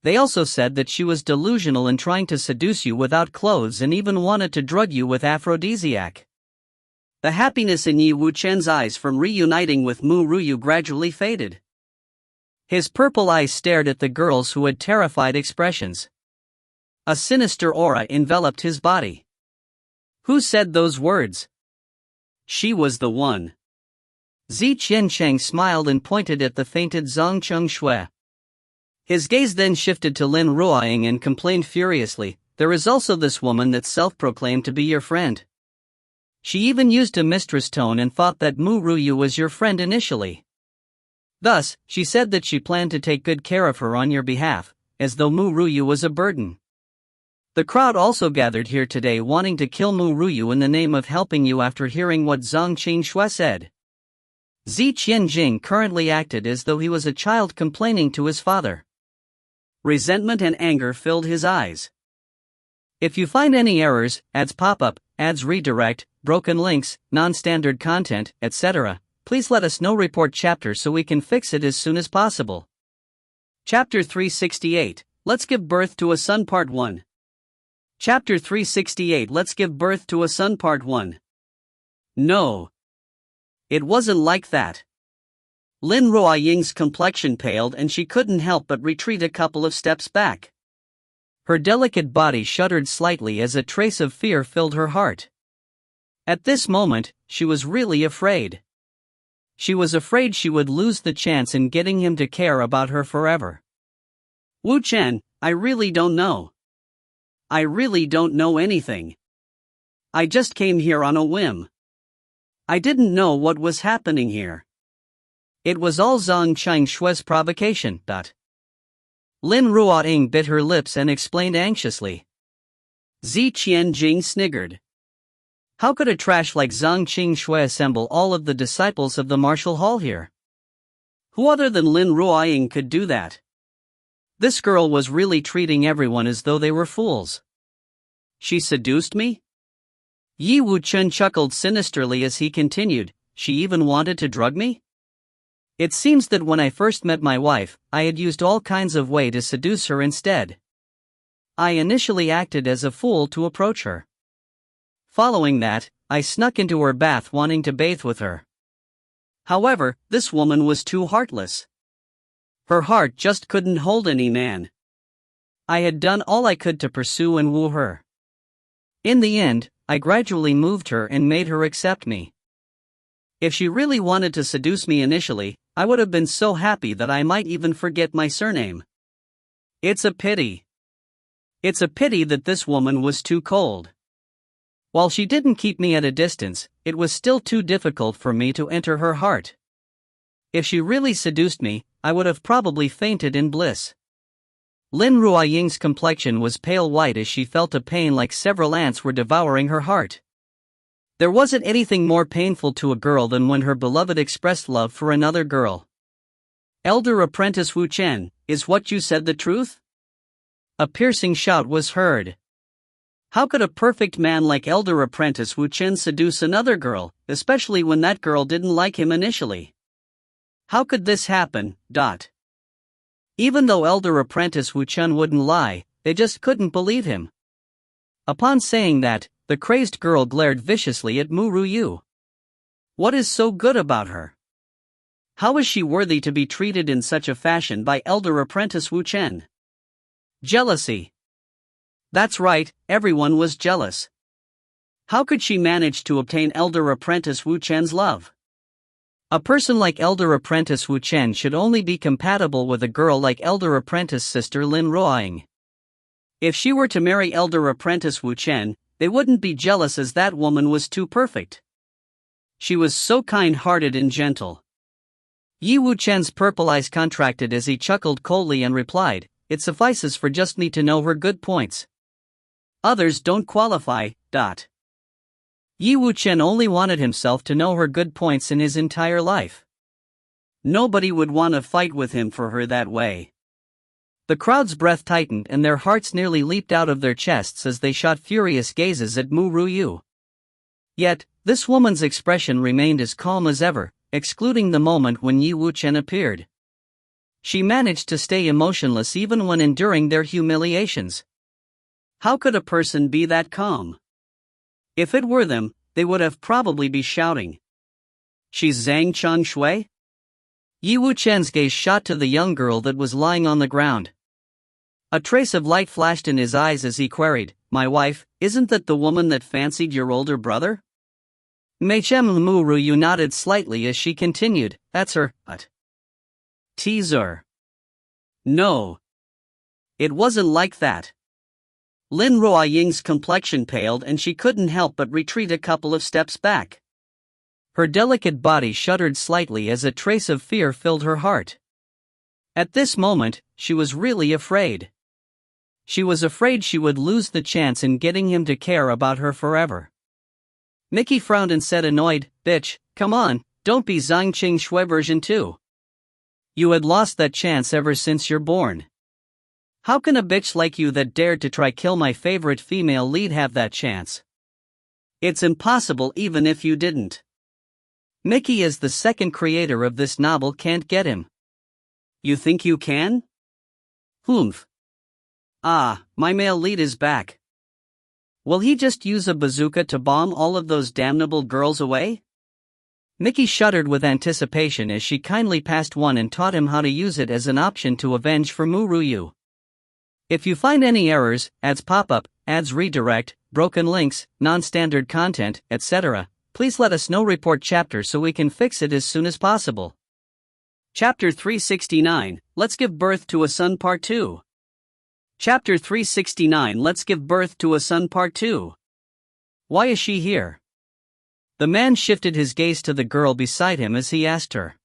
They also said that she was delusional and trying to seduce you without clothes and even wanted to drug you with aphrodisiac." The happiness in Yi Wuchen's eyes from reuniting with Mu Ru Yue gradually faded. His purple eyes stared at the girls who had terrified expressions. A sinister aura enveloped his body. Who said those words? She was the one. Zi Qiancheng smiled and pointed at the fainted Zhang Qingxue. His gaze then shifted to Lin Ruoying and complained furiously, "There is also this woman that self-proclaimed to be your friend. She even used a mistress tone and thought that Mu Ru Yue was your friend initially. Thus, she said that she planned to take good care of her on your behalf, as though Mu Ru Yue was a burden. The crowd also gathered here today wanting to kill Mu Ru Yue in the name of helping you after hearing what Zhang Qingxue said." Zi Qianjing currently acted as though he was a child complaining to his father. Resentment and anger filled his eyes. If you find any errors, ads pop up, ads redirect, broken links, non-standard content, etc., please let us know. Report chapter so we can fix it as soon as possible. Chapter 368, Let's Give Birth to a Son Part 1. Chapter 368, Let's Give Birth to a Son Part 1. No. It wasn't like that. Lin Ruoying's complexion paled and she couldn't help but retreat a couple of steps back. Her delicate body shuddered slightly as a trace of fear filled her heart. At this moment, she was really afraid. She was afraid she would lose the chance in getting him to care about her forever. "Wu Chen, I really don't know. I really don't know anything. I just came here on a whim. I didn't know what was happening here. It was all Zhang Qingshue's provocation." Lin Ruoying bit her lips and explained anxiously. Zi Qianjing sniggered. How could a trash like Zhang Qingshui assemble all of the disciples of the martial hall here? Who other than Lin Ruoying could do that? This girl was really treating everyone as though they were fools. She seduced me? Yi Wuchen chuckled sinisterly as he continued, she even wanted to drug me? It seems that when I first met my wife, I had used all kinds of ways to seduce her instead. I initially acted as a fool to approach her. Following that, I snuck into her bath wanting to bathe with her. However, this woman was too heartless. Her heart just couldn't hold any man. I had done all I could to pursue and woo her. In the end, I gradually moved her and made her accept me. If she really wanted to seduce me initially, I would have been so happy that I might even forget my surname. It's a pity. It's a pity that this woman was too cold. While she didn't keep me at a distance, it was still too difficult for me to enter her heart. If she really seduced me, I would have probably fainted in bliss. Lin Ruoying's complexion was pale white as she felt a pain like several ants were devouring her heart. There wasn't anything more painful to a girl than when her beloved expressed love for another girl. Elder Apprentice Wu Chen, is what you said the truth? A piercing shout was heard. How could a perfect man like Elder Apprentice Wu Chen seduce another girl, especially when that girl didn't like him initially? How could this happen? Even though Elder Apprentice Wu Chen wouldn't lie, they just couldn't believe him. Upon saying that, the crazed girl glared viciously at Ru Yue. What is so good about her? How is she worthy to be treated in such a fashion by Elder Apprentice Wu Chen? Jealousy. That's right, everyone was jealous. How could she manage to obtain Elder Apprentice Wu Chen's love? A person like Elder Apprentice Wu Chen should only be compatible with a girl like Elder Apprentice Sister Lin Ruoying. If she were to marry Elder Apprentice Wu Chen, they wouldn't be jealous as that woman was too perfect. She was so kind-hearted and gentle. Yi Wu Chen's purple eyes contracted as he chuckled coldly and replied, it suffices for just me to know her good points. Others don't qualify. Yi Wu Chen only wanted himself to know her good points in his entire life. Nobody would want to fight with him for her that way. The crowd's breath tightened and their hearts nearly leaped out of their chests as they shot furious gazes at Ru Yue. Yet, this woman's expression remained as calm as ever, excluding the moment when Yi Wu Chen appeared. She managed to stay emotionless even when enduring their humiliations. How could a person be that calm? If it were them, they would have probably be shouting. She's Zhang Qingshui? Yi Wu Chen's gaze shot to the young girl that was lying on the ground. A trace of light flashed in his eyes as he queried, my wife, isn't that the woman that fancied your older brother? Ru Yue nodded slightly as she continued, that's her, teaser. No. It wasn't like that. Lin Ruoying's complexion paled and she couldn't help but retreat a couple of steps back. Her delicate body shuddered slightly as a trace of fear filled her heart. At this moment, she was really afraid. She was afraid she would lose the chance in getting him to care about her forever. Mickey frowned and said annoyed, bitch, come on, don't be Zhang Qingshui version 2. You had lost that chance ever since you're born. How can a bitch like you that dared to try kill my favorite female lead have that chance? It's impossible even if you didn't. Mickey as the second creator of this novel can't get him. You think you can? Humph. Ah, my male lead is back. Will he just use a bazooka to bomb all of those damnable girls away? Mickey shuddered with anticipation as she kindly passed one and taught him how to use it as an option to avenge for Ru Yue. If you find any errors, ads pop up, ads redirect, broken links, non-standard content, etc., please let us know. Report chapter so we can fix it as soon as possible. Chapter 369, Let's Give Birth to a Son Part 2. Chapter 369, Let's Give Birth to a Son Part 2. Why is she here? The man shifted his gaze to the girl beside him as he asked her.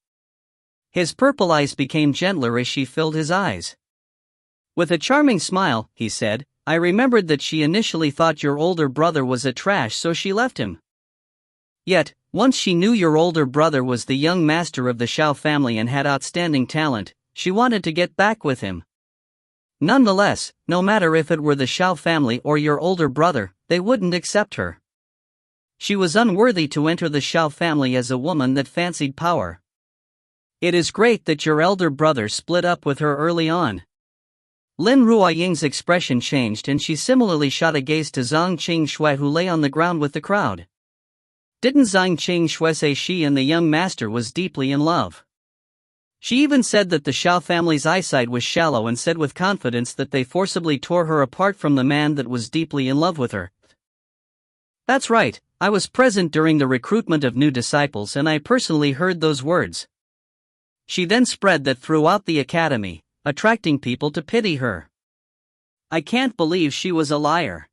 His purple eyes became gentler as she filled his eyes. With a charming smile, he said, I remembered that she initially thought your older brother was a trash, so she left him. Yet, once she knew your older brother was the young master of the Shao family and had outstanding talent, she wanted to get back with him. Nonetheless, no matter if it were the Shao family or your older brother, they wouldn't accept her. She was unworthy to enter the Shao family as a woman that fancied power. It is great that your elder brother split up with her early on. Lin Ruoying's expression changed and she similarly shot a gaze to Zhang Qingxue, who lay on the ground with the crowd. Didn't Zhang Qingxue say she and the young master was deeply in love? She even said that the Shao family's eyesight was shallow and said with confidence that they forcibly tore her apart from the man that was deeply in love with her. That's right, I was present during the recruitment of new disciples and I personally heard those words. She then spread that throughout the academy, attracting people to pity her. I can't believe she was a liar.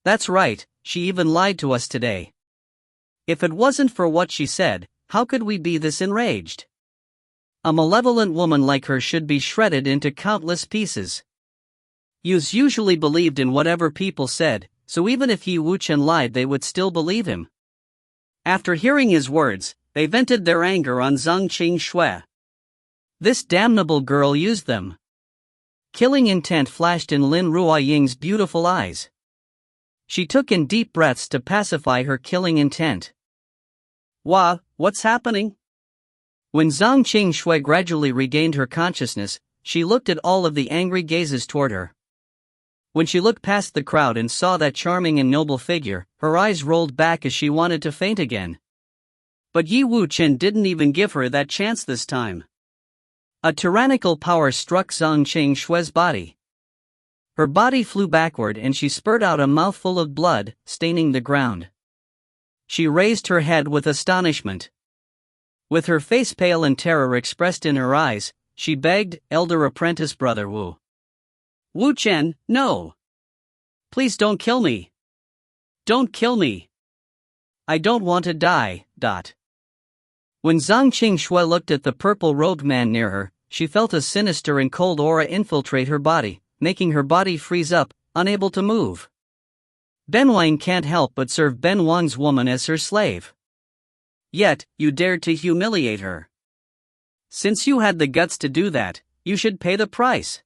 That's right, she even lied to us today. If it wasn't for what she said, how could we be this enraged? A malevolent woman like her should be shredded into countless pieces. Youths usually believed in whatever people said, so even if Yi Wuchen lied they would still believe him. After hearing his words, they vented their anger on Zhang Qingxue. This damnable girl used them. Killing intent flashed in Lin Ruoying's beautiful eyes. She took in deep breaths to pacify her killing intent. What's happening? When Zhang Qingxue gradually regained her consciousness, she looked at all of the angry gazes toward her. When she looked past the crowd and saw that charming and noble figure, her eyes rolled back as she wanted to faint again. But Yi Wuchen didn't even give her that chance this time. A tyrannical power struck Zhang Qingxue's body. Her body flew backward and she spurted out a mouthful of blood, staining the ground. She raised her head with astonishment. With her face pale and terror expressed in her eyes, she begged, Elder Apprentice Brother Wu. Wuchen, no! Please don't kill me! Don't kill me! I don't want to die, ... When Zhang Qingxue looked at the purple-robed man near her, she felt a sinister and cold aura infiltrate her body, making her body freeze up, unable to move. Ben Wang can't help but serve Ben Wang's woman as her slave. Yet, you dared to humiliate her. Since you had the guts to do that, you should pay the price.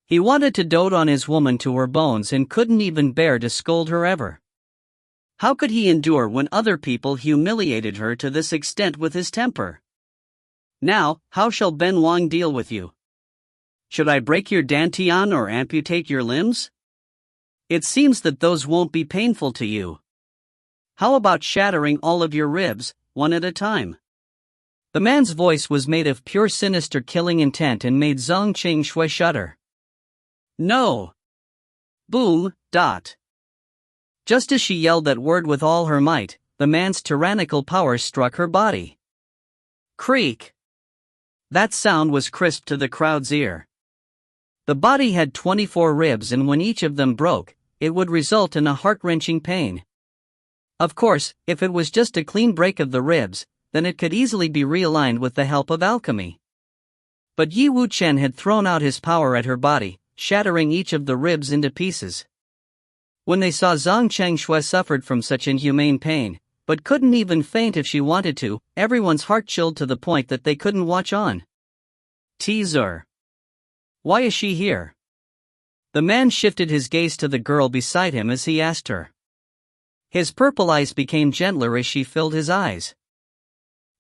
He wanted to dote on his woman to her bones and couldn't even bear to scold her ever. How could he endure when other people humiliated her to this extent with his temper? Now, how shall Ben Wang deal with you? Should I break your dantian or amputate your limbs? It seems that those won't be painful to you. How about shattering all of your ribs, one at a time? The man's voice was made of pure sinister killing intent and made Zhang Qingxue shudder. No! Boom, ... Just as she yelled that word with all her might, the man's tyrannical power struck her body. Creak! That sound was crisp to the crowd's ear. The body had 24 ribs and when each of them broke, it would result in a heart-wrenching pain. Of course, if it was just a clean break of the ribs, then it could easily be realigned with the help of alchemy. But Yi Wuchen had thrown out his power at her body, shattering each of the ribs into pieces. When they saw Zhang Qingxue suffered from such inhumane pain, but couldn't even faint if she wanted to, everyone's heart chilled to the point that they couldn't watch on. Teaser. Why is she here? The man shifted his gaze to the girl beside him as he asked her. His purple eyes became gentler as she filled his eyes.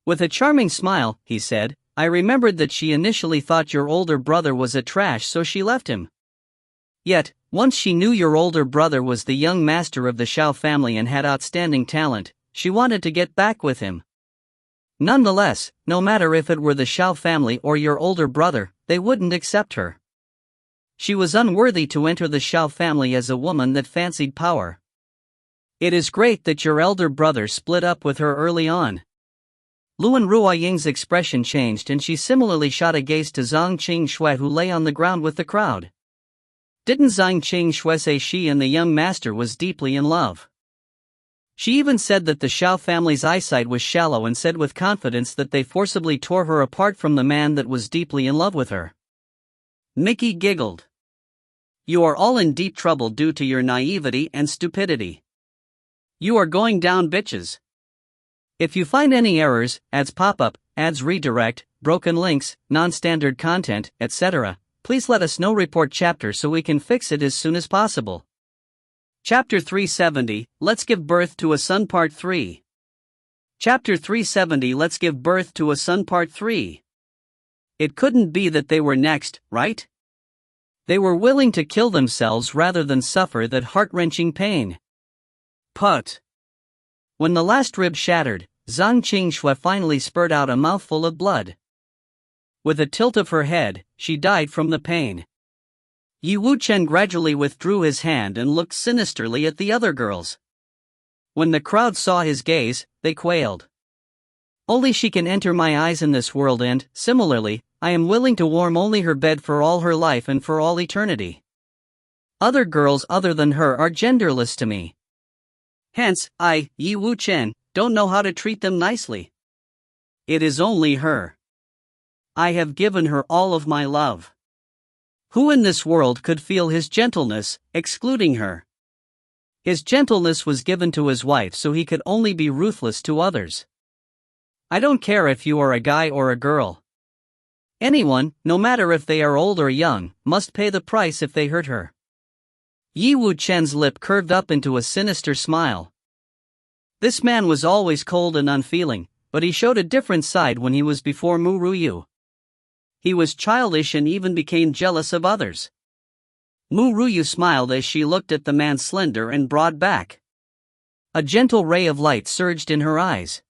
With a charming smile, he said, I remembered that she initially thought your older brother was a trash, so she left him. Yet, once she knew your older brother was the young master of the Shao family and had outstanding talent, she wanted to get back with him. Nonetheless, no matter if it were the Shao family or your older brother, they wouldn't accept her. She was unworthy to enter the Shao family as a woman that fancied power. It is great that your elder brother split up with her early on. Lin Ruoying's expression changed and she similarly shot a gaze to Zhang Qingxue, who lay on the ground with the crowd. Didn't Zhang Qingxue say she and the young master was deeply in love? She even said that the Shao family's eyesight was shallow and said with confidence that they forcibly tore her apart from the man that was deeply in love with her. Mickey giggled. You are all in deep trouble due to your naivety and stupidity. You are going down, bitches. If you find any errors, ads pop up, ads redirect, broken links, non-standard content, etc., please let us know. Report chapter so we can fix it as soon as possible. Chapter 370, Let's Give Birth to a Son Part 3. Chapter 370, Let's Give Birth to a Son Part 3. It couldn't be that they were next, right? They were willing to kill themselves rather than suffer that heart-wrenching pain. Put. When the last rib shattered, Zhang Qingxue finally spurted out a mouthful of blood. With a tilt of her head, she died from the pain. Yi Wuchen gradually withdrew his hand and looked sinisterly at the other girls. When the crowd saw his gaze, they quailed. Only she can enter my eyes in this world, and, similarly, I am willing to warm only her bed for all her life and for all eternity. Other girls other than her are genderless to me. Hence, I, Yi Wuchen, don't know how to treat them nicely. It is only her. I have given her all of my love. Who in this world could feel his gentleness, excluding her? His gentleness was given to his wife so he could only be ruthless to others. I don't care if you are a guy or a girl. Anyone, no matter if they are old or young, must pay the price if they hurt her. Yi Wuchen's lip curved up into a sinister smile. This man was always cold and unfeeling, but he showed a different side when he was before Ru Yue. He was childish and even became jealous of others. Ru Yue smiled as she looked at the man's slender and broad back. A gentle ray of light surged in her eyes.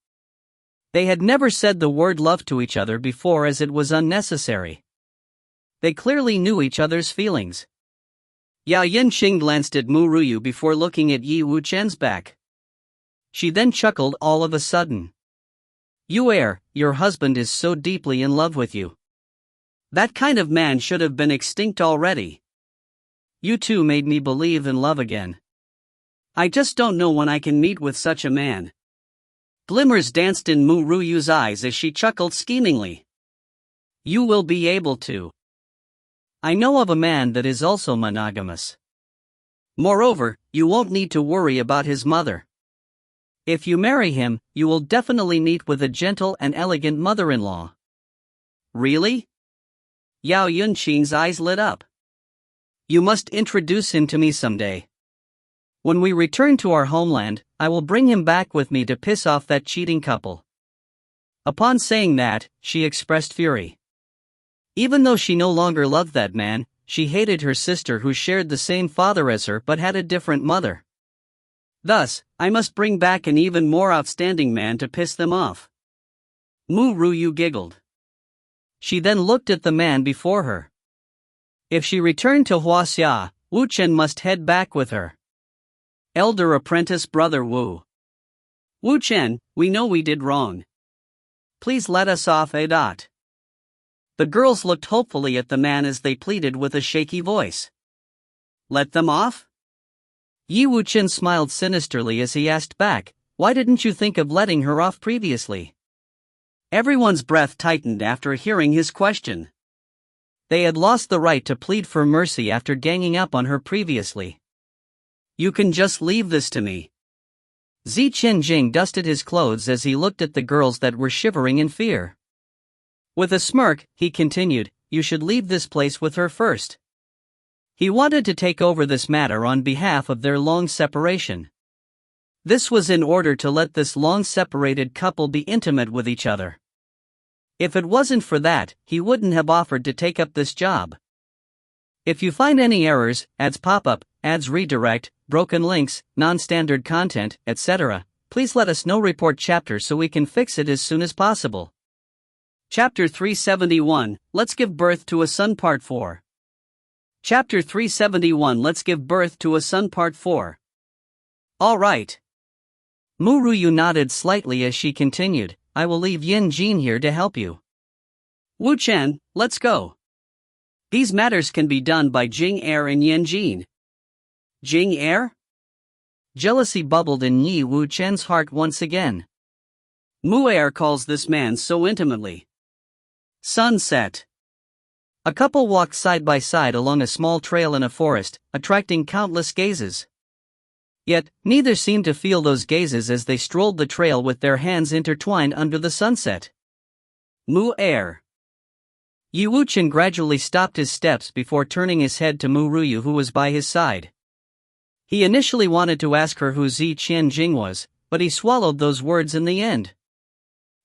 They had never said the word love to each other before, as it was unnecessary. They clearly knew each other's feelings. Yao Yinxing glanced at Ru Yue before looking at Yi Wuchen's back. She then chuckled all of a sudden. Yue, your husband is so deeply in love with you. That kind of man should have been extinct already. You two made me believe in love again. I just don't know when I can meet with such a man. Glimmers danced in Ru Yue's eyes as she chuckled schemingly. You will be able to. I know of a man that is also monogamous. Moreover, you won't need to worry about his mother. If you marry him, you will definitely meet with a gentle and elegant mother-in-law. Really? Yao Yunqing's eyes lit up. You must introduce him to me someday. When we return to our homeland, I will bring him back with me to piss off that cheating couple. Upon saying that, she expressed fury. Even though she no longer loved that man, she hated her sister who shared the same father as her but had a different mother. Thus, I must bring back an even more outstanding man to piss them off. Ru Yue giggled. She then looked at the man before her. If she returned to Huaxia, Wuchen must head back with her. Elder apprentice brother Wu. Wuchen, we know we did wrong. Please let us off. The girls looked hopefully at the man as they pleaded with a shaky voice. Let them off? Yi Wuchen smiled sinisterly as he asked back, why didn't you think of letting her off previously? Everyone's breath tightened after hearing his question. They had lost the right to plead for mercy after ganging up on her previously. You can just leave this to me. Zi Qianjing dusted his clothes as he looked at the girls that were shivering in fear. With a smirk, he continued, you should leave this place with her first. He wanted to take over this matter on behalf of their long separation. This was in order to let this long-separated couple be intimate with each other. If it wasn't for that, he wouldn't have offered to take up this job. If you find any errors, ads pop up, ads redirect, broken links, non-standard content, etc., please let us know. Report chapter so we can fix it as soon as possible. Chapter 371, Let's Give Birth to a Son Part 4. Chapter 371, Let's Give Birth to a Son Part 4. All right. Ru Yue nodded slightly as she continued, I will leave Yan Jin here to help you. Wuchen, let's go. These matters can be done by King Er and Yan Jin. King Er? Jealousy bubbled in Yi Wuchen's heart once again. Mu Er calls this man so intimately. Sunset. A couple walked side by side along a small trail in a forest, attracting countless gazes. Yet, neither seemed to feel those gazes as they strolled the trail with their hands intertwined under the sunset. Mu Er. Yi Wuchen gradually stopped his steps before turning his head to Ru Yue, who was by his side. He initially wanted to ask her who Zi Qianjing was, but he swallowed those words in the end.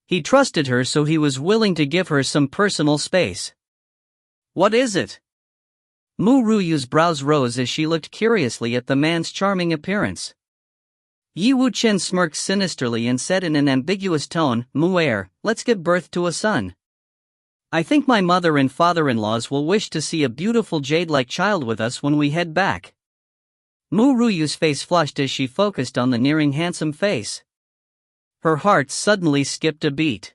He trusted her, so he was willing to give her some personal space. What is it? Mu Ruyu's brows rose as she looked curiously at the man's charming appearance. Yi Wuchen smirked sinisterly and said in an ambiguous tone, Mu Er, let's give birth to a son. I think my mother and father-in-laws will wish to see a beautiful jade-like child with us when we head back. Mu Ruyu's face flushed as she focused on the nearing handsome face. Her heart suddenly skipped a beat.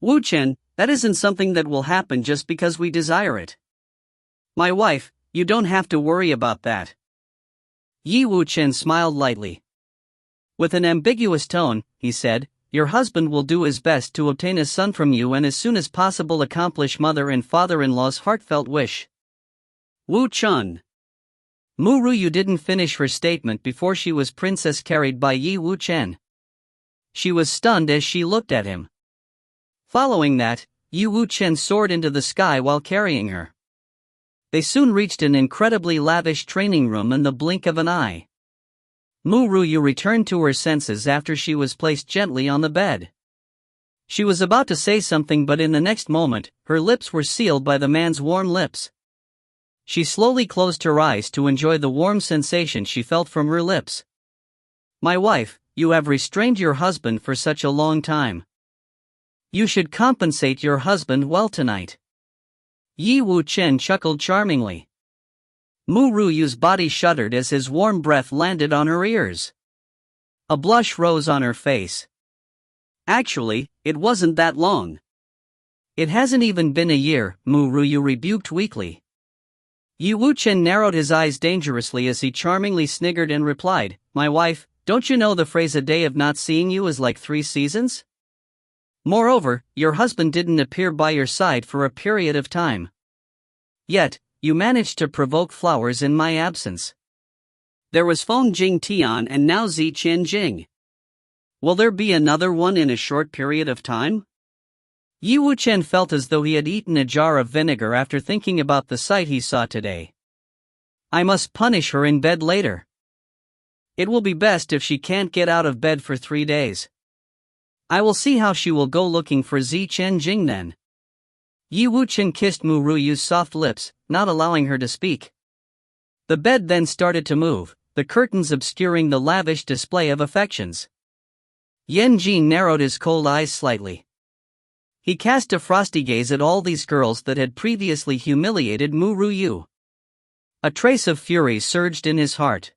Wuchen, that isn't something that will happen just because we desire it. My wife, you don't have to worry about that. Yi Wuchen smiled lightly. With an ambiguous tone, he said, your husband will do his best to obtain a son from you and as soon as possible accomplish mother and father-in-law's heartfelt wish. Wu Chun. Mu Ruyu didn't finish her statement before she was princess carried by Yi Wuchen. She was stunned as she looked at him. Following that, Yi Wuchen soared into the sky while carrying her. They soon reached an incredibly lavish training room in the blink of an eye. Mu Ruyu returned to her senses after she was placed gently on the bed. She was about to say something, but in the next moment, her lips were sealed by the man's warm lips. She slowly closed her eyes to enjoy the warm sensation she felt from her lips. My wife, you have restrained your husband for such a long time. You should compensate your husband well tonight. Yi Wuchen chuckled charmingly. Mu Ruyu's body shuddered as his warm breath landed on her ears. A blush rose on her face. Actually, it wasn't that long. It hasn't even been a year, Mu Ruyu rebuked weakly. Yi Wuchen narrowed his eyes dangerously as he charmingly sniggered and replied, my wife, don't you know the phrase a day of not seeing you is like 3 seasons? Moreover, your husband didn't appear by your side for a period of time. Yet, you managed to provoke flowers in my absence. There was Feng Jing Tian and now Zi Qianjing. Will there be another one in a short period of time? Yi Wuchen felt as though he had eaten a jar of vinegar after thinking about the sight he saw today. I must punish her in bed later. It will be best if she can't get out of bed for 3 days. I will see how she will go looking for Zi Qianjing then. Yi Wuchen kissed Mu Ruyu's soft lips, not allowing her to speak. The bed then started to move, the curtains obscuring the lavish display of affections. Yan Jin narrowed his cold eyes slightly. He cast a frosty gaze at all these girls that had previously humiliated Mu Ruyu. A trace of fury surged in his heart.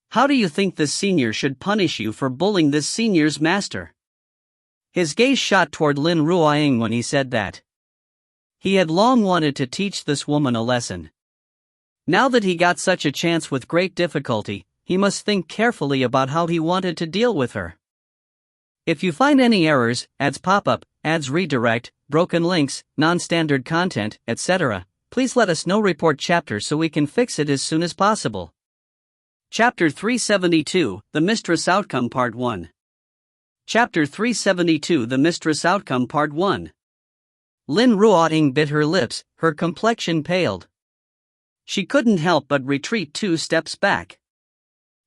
How do you think this senior should punish you for bullying this senior's master? His gaze shot toward Lin Ruoying when he said that. He had long wanted to teach this woman a lesson. Now that he got such a chance with great difficulty, he must think carefully about how he wanted to deal with her. If you find any errors, ads pop-up, ads redirect, broken links, non-standard content, etc., please let us know. Report chapter so we can fix it as soon as possible. Chapter 372, The Mistress Outcome Part 1. Chapter 372, The Mistress Outcome Part 1. Lin Ruoting bit her lips, her complexion paled. She couldn't help but retreat 2 steps back.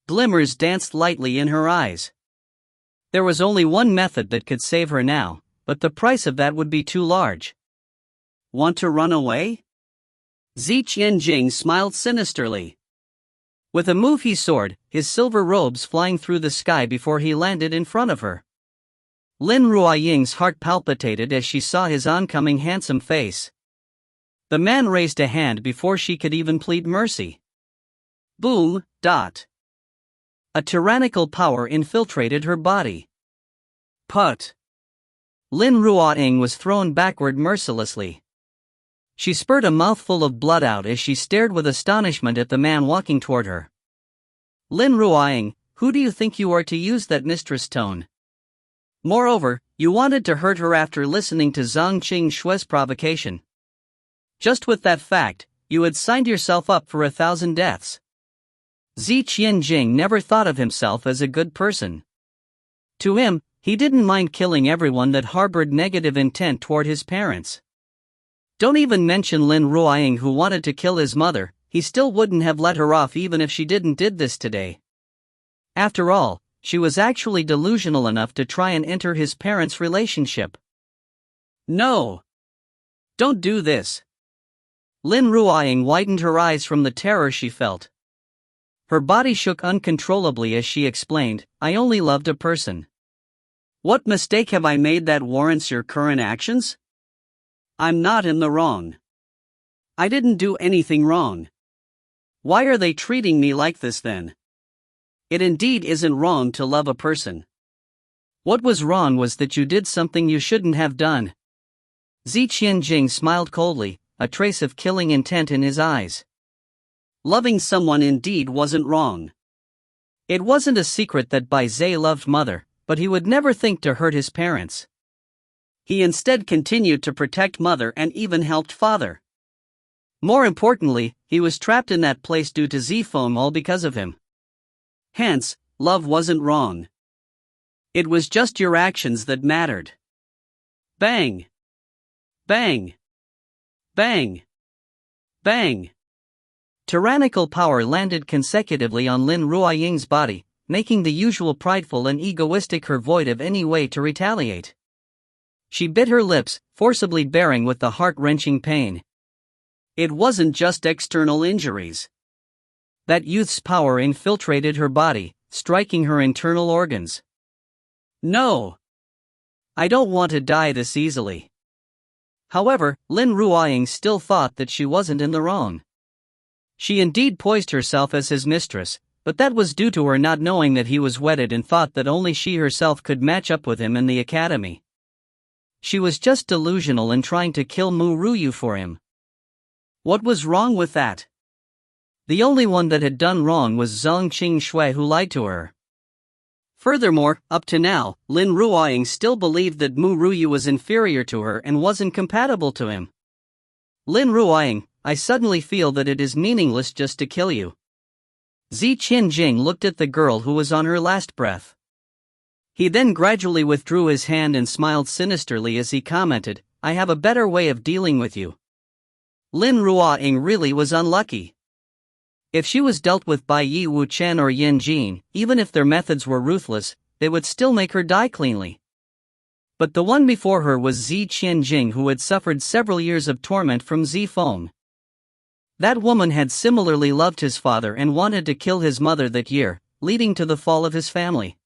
Glimmers danced lightly in her eyes. There was only one method that could save her now, but the price of that would be too large. Want to run away? Zi Qianjing smiled sinisterly. With a move he soared, his silver robes flying through the sky before he landed in front of her. Lin Ruoying's heart palpitated as she saw his oncoming handsome face. The man raised a hand before she could even plead mercy. Boom, dot. A tyrannical power infiltrated her body. Put. Lin Ruoying was thrown backward mercilessly. She spurted a mouthful of blood out as she stared with astonishment at the man walking toward her. Lin Ruoying, who do you think you are to use that mistress tone? Moreover, you wanted to hurt her after listening to Zhang Qing Shui's provocation. Just with that fact, you had signed yourself up for 1,000 deaths. Jing never thought of himself as a good person. To him, he didn't mind killing everyone that harbored negative intent toward his parents. Don't even mention Lin Ruiying, who wanted to kill his mother. He still wouldn't have let her off even if she did this today. After all, she was actually delusional enough to try and enter his parents' relationship. No! Don't do this! Lin Ruiying widened her eyes from the terror she felt. Her body shook uncontrollably as she explained, I only loved a person. What mistake have I made that warrants your current actions? I'm not in the wrong. I didn't do anything wrong. Why are they treating me like this then? It indeed isn't wrong to love a person. What was wrong was that you did something you shouldn't have done. Jing smiled coldly, a trace of killing intent in his eyes. Loving someone indeed wasn't wrong. It wasn't a secret that Bai Zhe loved mother, but he would never think to hurt his parents. He instead continued to protect mother and even helped father. More importantly, he was trapped in that place due to Zifeng all because of him. Hence, love wasn't wrong. It was just your actions that mattered. Bang! Bang! Bang! Bang! Tyrannical power landed consecutively on Lin Ruiying's body, making the usual prideful and egoistic her void of any way to retaliate. She bit her lips, forcibly bearing with the heart-wrenching pain. It wasn't just external injuries. That youth's power infiltrated her body, striking her internal organs. No! I don't want to die this easily. However, Lin Ruiying still thought that she wasn't in the wrong. She indeed poised herself as his mistress, but that was due to her not knowing that he was wedded and thought that only she herself could match up with him in the academy. She was just delusional and trying to kill Ru Yue for him. What was wrong with that? The only one that had done wrong was Zhang Qing, who lied to her. Furthermore, up to now, Lin Ruiying still believed that Ru Yue was inferior to her and wasn't compatible to him. Lin Ruiying, I suddenly feel that it is meaningless just to kill you. Jing looked at the girl who was on her last breath. He then gradually withdrew his hand and smiled sinisterly as he commented, I have a better way of dealing with you. Lin Ruiying really was unlucky. If she was dealt with by Yi Wuchen or Yan Jin, even if their methods were ruthless, they would still make her die cleanly. But the one before her was Jing, who had suffered several years of torment from Zifeng. That woman had similarly loved his father and wanted to kill his mother that year, leading to the fall of his family.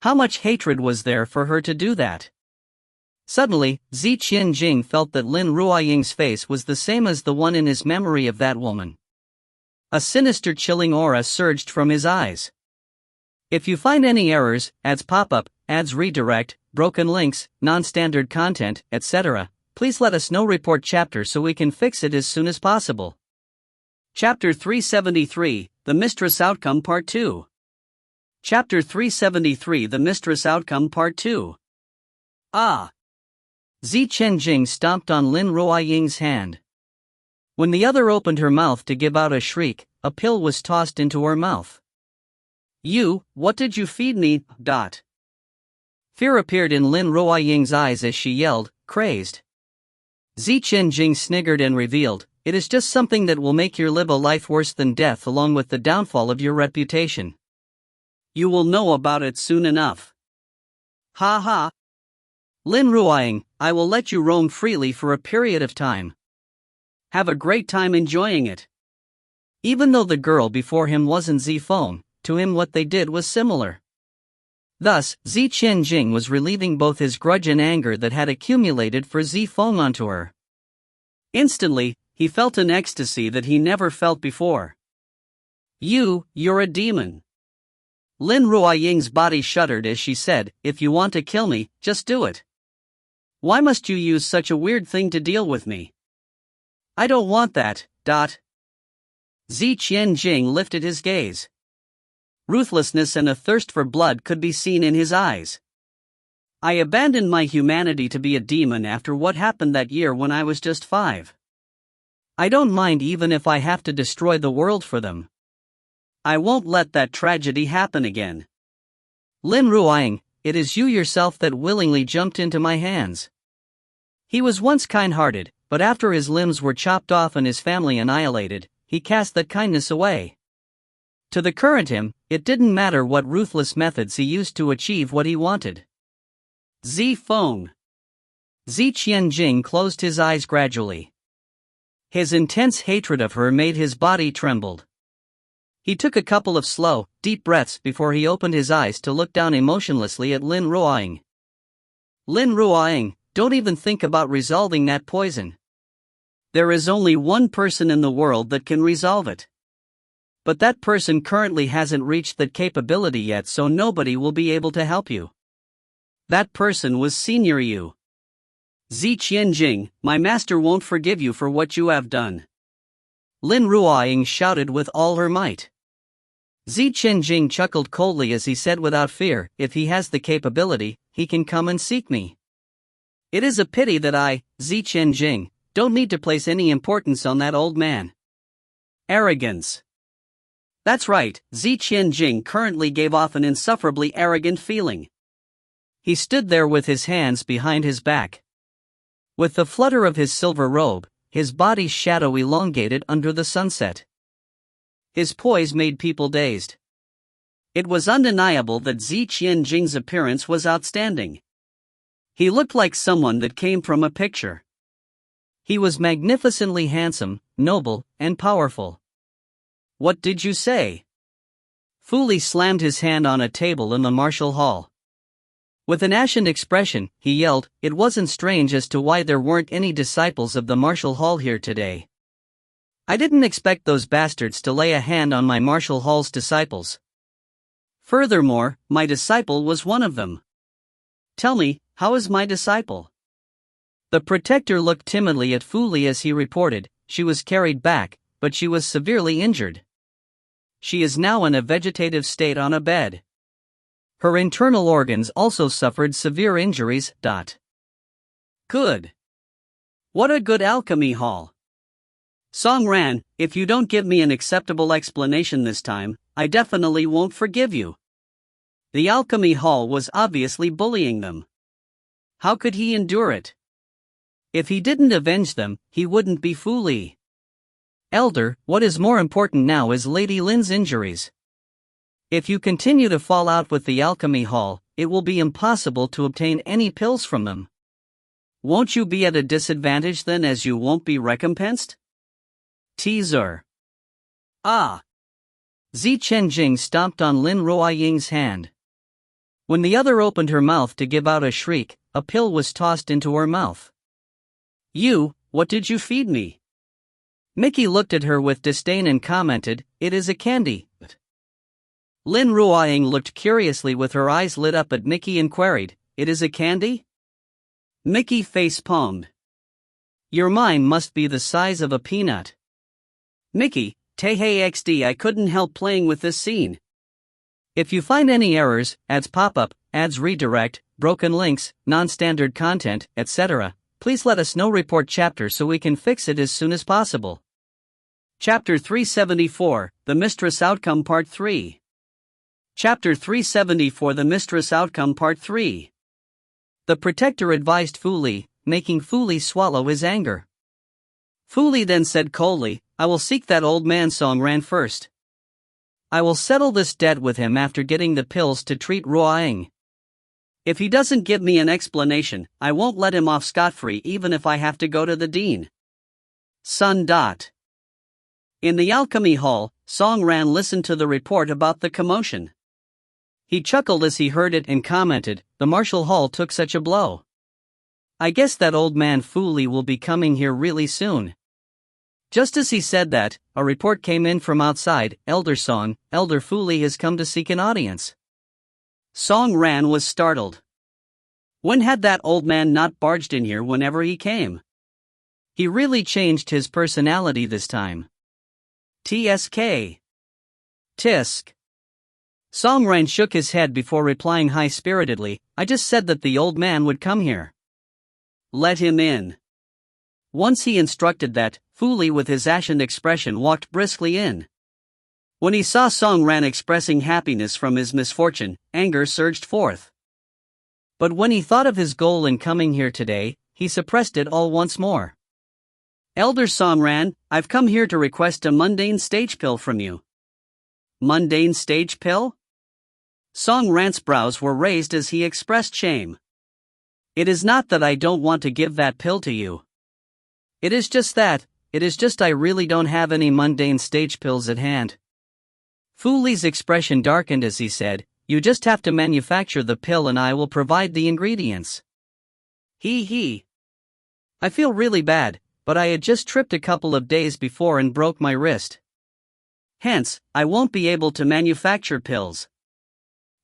How much hatred was there for her to do that? Suddenly, Jing felt that Lin Ruiying's face was the same as the one in his memory of that woman. A sinister chilling aura surged from his eyes. If you find any errors, ads pop up, ads redirect, broken links, non-standard content, etc., please let us know. Report chapter so we can fix it as soon as possible. Chapter 373, The Mistress Outcome Part 2. Chapter 373, The Mistress Outcome Part 2. Ah! Jing stomped on Lin Ruiying's hand. When the other opened her mouth to give out a shriek, a pill was tossed into her mouth. What did you feed me? Fear appeared in Lin Ruiying's eyes as she yelled, crazed. Jing sniggered and revealed, it is just something that will make your live a life worse than death along with the downfall of your reputation. You will know about it soon enough. Ha ha. Lin Ruiying, I will let you roam freely for a period of time. Have a great time enjoying it. Even though the girl before him wasn't Zifeng, to him what they did was similar. Thus, Jing was relieving both his grudge and anger that had accumulated for Zifeng onto her. Instantly, he felt an ecstasy that he never felt before. You're a demon. Lin Ruiying's body shuddered as she said, if you want to kill me, just do it. Why must you use such a weird thing to deal with me? I don't want that. Jing lifted his gaze. Ruthlessness and a thirst for blood could be seen in his eyes. I abandoned my humanity to be a demon after what happened that year when I was just 5. I don't mind even if I have to destroy the world for them. I won't let that tragedy happen again. Lin Ruoying, it is you yourself that willingly jumped into my hands. He was once kind-hearted, but after his limbs were chopped off and his family annihilated, he cast that kindness away. To the current him, it didn't matter what ruthless methods he used to achieve what he wanted. Zi Feng. Zi Qianjing closed his eyes gradually. His intense hatred of her made his body trembled. He took a couple of slow, deep breaths before he opened his eyes to look down emotionlessly at Lin Ruoying. Lin Ruoying, don't even think about resolving that poison. There is only one person in the world that can resolve it. But that person currently hasn't reached that capability yet, so nobody will be able to help you. That person was Senior Yu. Zi Qianjing, my master won't forgive you for what you have done. Lin Ruoying shouted with all her might. Zi Qianjing chuckled coldly as he said without fear, if he has the capability, he can come and seek me. It is a pity that I, Zi Qianjing, don't need to place any importance on that old man. Arrogance. That's right, Zi Qianjing currently gave off an insufferably arrogant feeling. He stood there with his hands behind his back. With the flutter of his silver robe, his body's shadow elongated under the sunset. His poise made people dazed. It was undeniable that Zi Qianjing's appearance was outstanding. He looked like someone that came from a picture. He was magnificently handsome, noble, and powerful. What did you say? Fu Li slammed his hand on a table in the martial hall. With an ashen expression, he yelled, it wasn't strange as to why there weren't any disciples of the martial hall here today. I didn't expect those bastards to lay a hand on my martial hall's disciples. Furthermore, my disciple was one of them. Tell me, how is my disciple? The protector looked timidly at Fu Li as he reported, she was carried back, but she was severely injured. She is now in a vegetative state on a bed. Her internal organs also suffered severe injuries. Good. What a good alchemy hall. Song Ran, if you don't give me an acceptable explanation this time, I definitely won't forgive you. The alchemy hall was obviously bullying them. How could he endure it? If he didn't avenge them, he wouldn't be Fu Li. Elder, what is more important now is Lady Lin's injuries. If you continue to fall out with the alchemy hall, it will be impossible to obtain any pills from them. Won't you be at a disadvantage then, as you won't be recompensed? Teaser. Ah! Zi Qianjing stomped on Lin Ruoying's hand. When the other opened her mouth to give out a shriek, a pill was tossed into her mouth. You, what did you feed me? Mickey looked at her with disdain and commented, it is a candy. Lin Ruoying looked curiously with her eyes lit up at Mickey and queried, it is a candy? Mickey face-palmed. Your mind must be the size of a peanut. Mickey, Tehei XD, I couldn't help playing with this scene. If you find any errors, ads pop-up, ads redirect, broken links, non-standard content, etc., please let us know. Report chapter so we can fix it as soon as possible. Chapter 374, The Mistress Outcome Part 3. Chapter 374, The Mistress Outcome Part 3. The protector advised Fu Li, making Fu Li swallow his anger. Fu Li then said coldly, I will seek that old man Song Ran first. I will settle this debt with him after getting the pills to treat Ruoying. If he doesn't give me an explanation, I won't let him off scot-free even if I have to go to the dean. Sun. In the alchemy hall, Song Ran listened to the report about the commotion. He chuckled as he heard it and commented, the martial hall took such a blow. I guess that old man Fu Li will be coming here really soon. Just as he said that, a report came in from outside, Elder Song, Elder Fu Li has come to seek an audience. Song Ran was startled. When had that old man not barged in here whenever he came? He really changed his personality this time. TSK. Tisk. Song Ran shook his head before replying high-spiritedly, I just said that the old man would come here. Let him in. Once he instructed that, Fu Li with his ashen expression walked briskly in. When he saw Song Ran expressing happiness from his misfortune, anger surged forth. But when he thought of his goal in coming here today, he suppressed it all once more. Elder Song Ran, I've come here to request a mundane stage pill from you. Mundane stage pill? Song Ran's brows were raised as he expressed shame. It is not that I don't want to give that pill to you. It is just I really don't have any mundane stage pills at hand. Fu Li's expression darkened as he said, you just have to manufacture the pill and I will provide the ingredients. He. I feel really bad, but I had just tripped a couple of days before and broke my wrist. Hence, I won't be able to manufacture pills.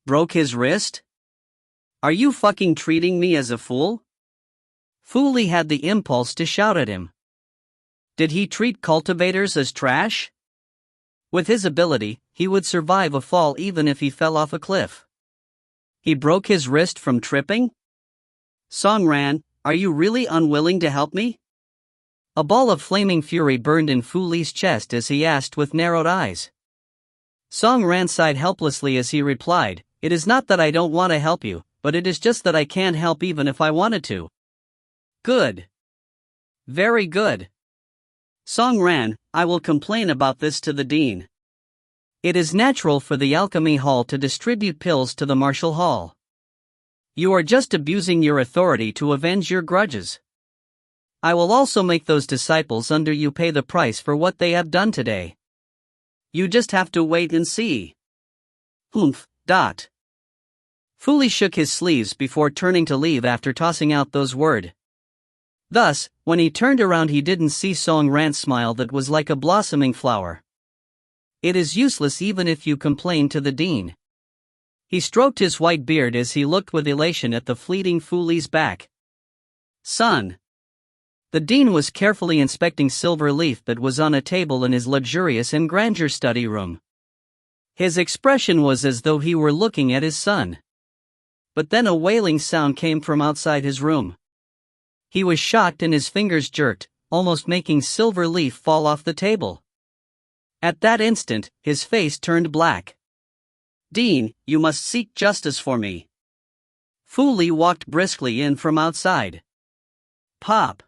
Broke his wrist? Are you fucking treating me as a fool? Fu Li had the impulse to shout at him. Did he treat cultivators as trash? With his ability, he would survive a fall even if he fell off a cliff. He broke his wrist from tripping? Song Ran, are you really unwilling to help me? A ball of flaming fury burned in Fu Li's chest as he asked with narrowed eyes. Song Ran sighed helplessly as he replied, it is not that I don't want to help you, but it is just that I can't help even if I wanted to. Good. Very good. Song Ran, I will complain about this to the dean. It is natural for the Alchemy Hall to distribute pills to the Martial Hall. You are just abusing your authority to avenge your grudges. I will also make those disciples under you pay the price for what they have done today. You just have to wait and see. Humph. Fu Li shook his sleeves before turning to leave after tossing out those words. Thus, when he turned around he didn't see Song Ran's smile that was like a blossoming flower. It is useless even if you complain to the dean. He stroked his white beard as he looked with elation at the fleeting Fu Li's back. Son. The dean was carefully inspecting silver leaf that was on a table in his luxurious and grandeur study room. His expression was as though he were looking at his son. But then a wailing sound came from outside his room. He was shocked and his fingers jerked, almost making silver leaf fall off the table. At that instant, his face turned black. Dean, you must seek justice for me. Fu Li walked briskly in from outside. Pop.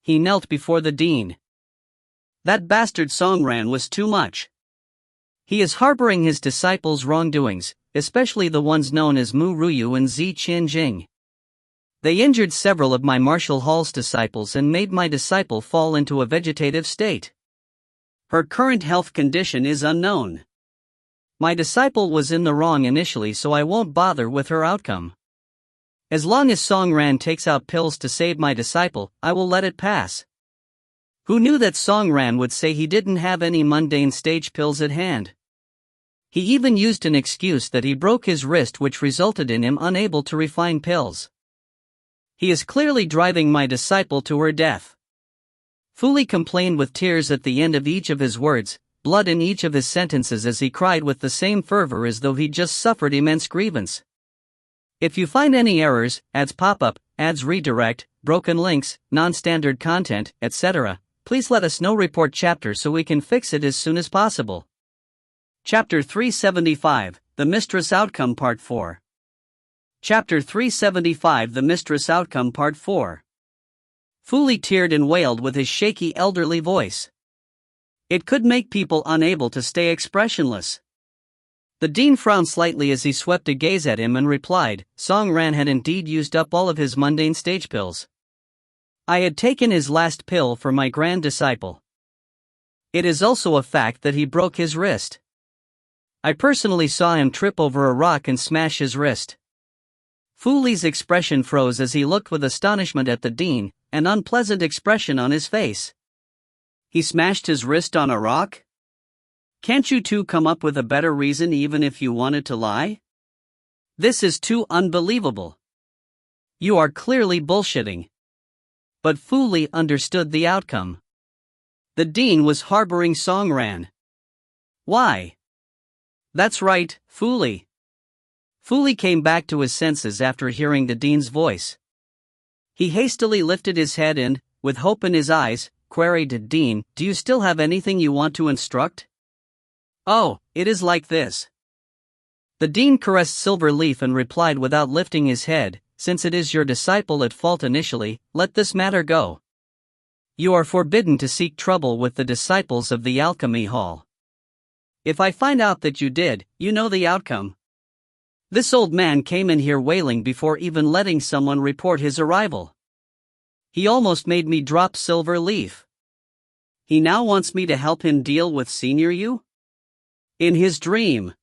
He knelt before the dean. That bastard Song Ran was too much. He is harboring his disciples' wrongdoings, especially the ones known as Ru Yue and Jing. They injured several of my Martial Hall's disciples and made my disciple fall into a vegetative state. Her current health condition is unknown. My disciple was in the wrong initially, so I won't bother with her outcome. As long as Song Ran takes out pills to save my disciple, I will let it pass. Who knew that Song Ran would say he didn't have any mundane stage pills at hand? He even used an excuse that he broke his wrist, which resulted in him unable to refine pills. He is clearly driving my disciple to her death. Fu Li complained with tears at the end of each of his words, blood in each of his sentences as he cried with the same fervor as though he'd just suffered immense grievance. If you find any errors, ads pop-up, ads redirect, broken links, non-standard content, etc., please let us know. Report chapter so we can fix it as soon as possible. Chapter 375, The Mistress Outcome Part 4. Chapter 375, The Mistress Outcome Part 4. Fu Li teared and wailed with his shaky elderly voice. It could make people unable to stay expressionless. The dean frowned slightly as he swept a gaze at him and replied, Song Ran had indeed used up all of his mundane stage pills. I had taken his last pill for my grand disciple. It is also a fact that he broke his wrist. I personally saw him trip over a rock and smash his wrist. Fu Li's expression froze as he looked with astonishment at the dean, an unpleasant expression on his face. He smashed his wrist on a rock? Can't you two come up with a better reason even if you wanted to lie? This is too unbelievable. You are clearly bullshitting. But Fu Li understood the outcome. The dean was harboring Song Ran. Why? That's right, Fu Li. Fu Li came back to his senses after hearing the dean's voice. He hastily lifted his head and, with hope in his eyes, queried Dean, "Do you still have anything you want to instruct?" "Oh, it is like this." The dean caressed Silver Leaf and replied without lifting his head, "Since it is your disciple at fault initially, let this matter go. You are forbidden to seek trouble with the disciples of the Alchemy Hall. If I find out that you did, you know the outcome." This old man came in here wailing before even letting someone report his arrival. He almost made me drop Silver Leaf. He now wants me to help him deal with Senior Yu? In his dream.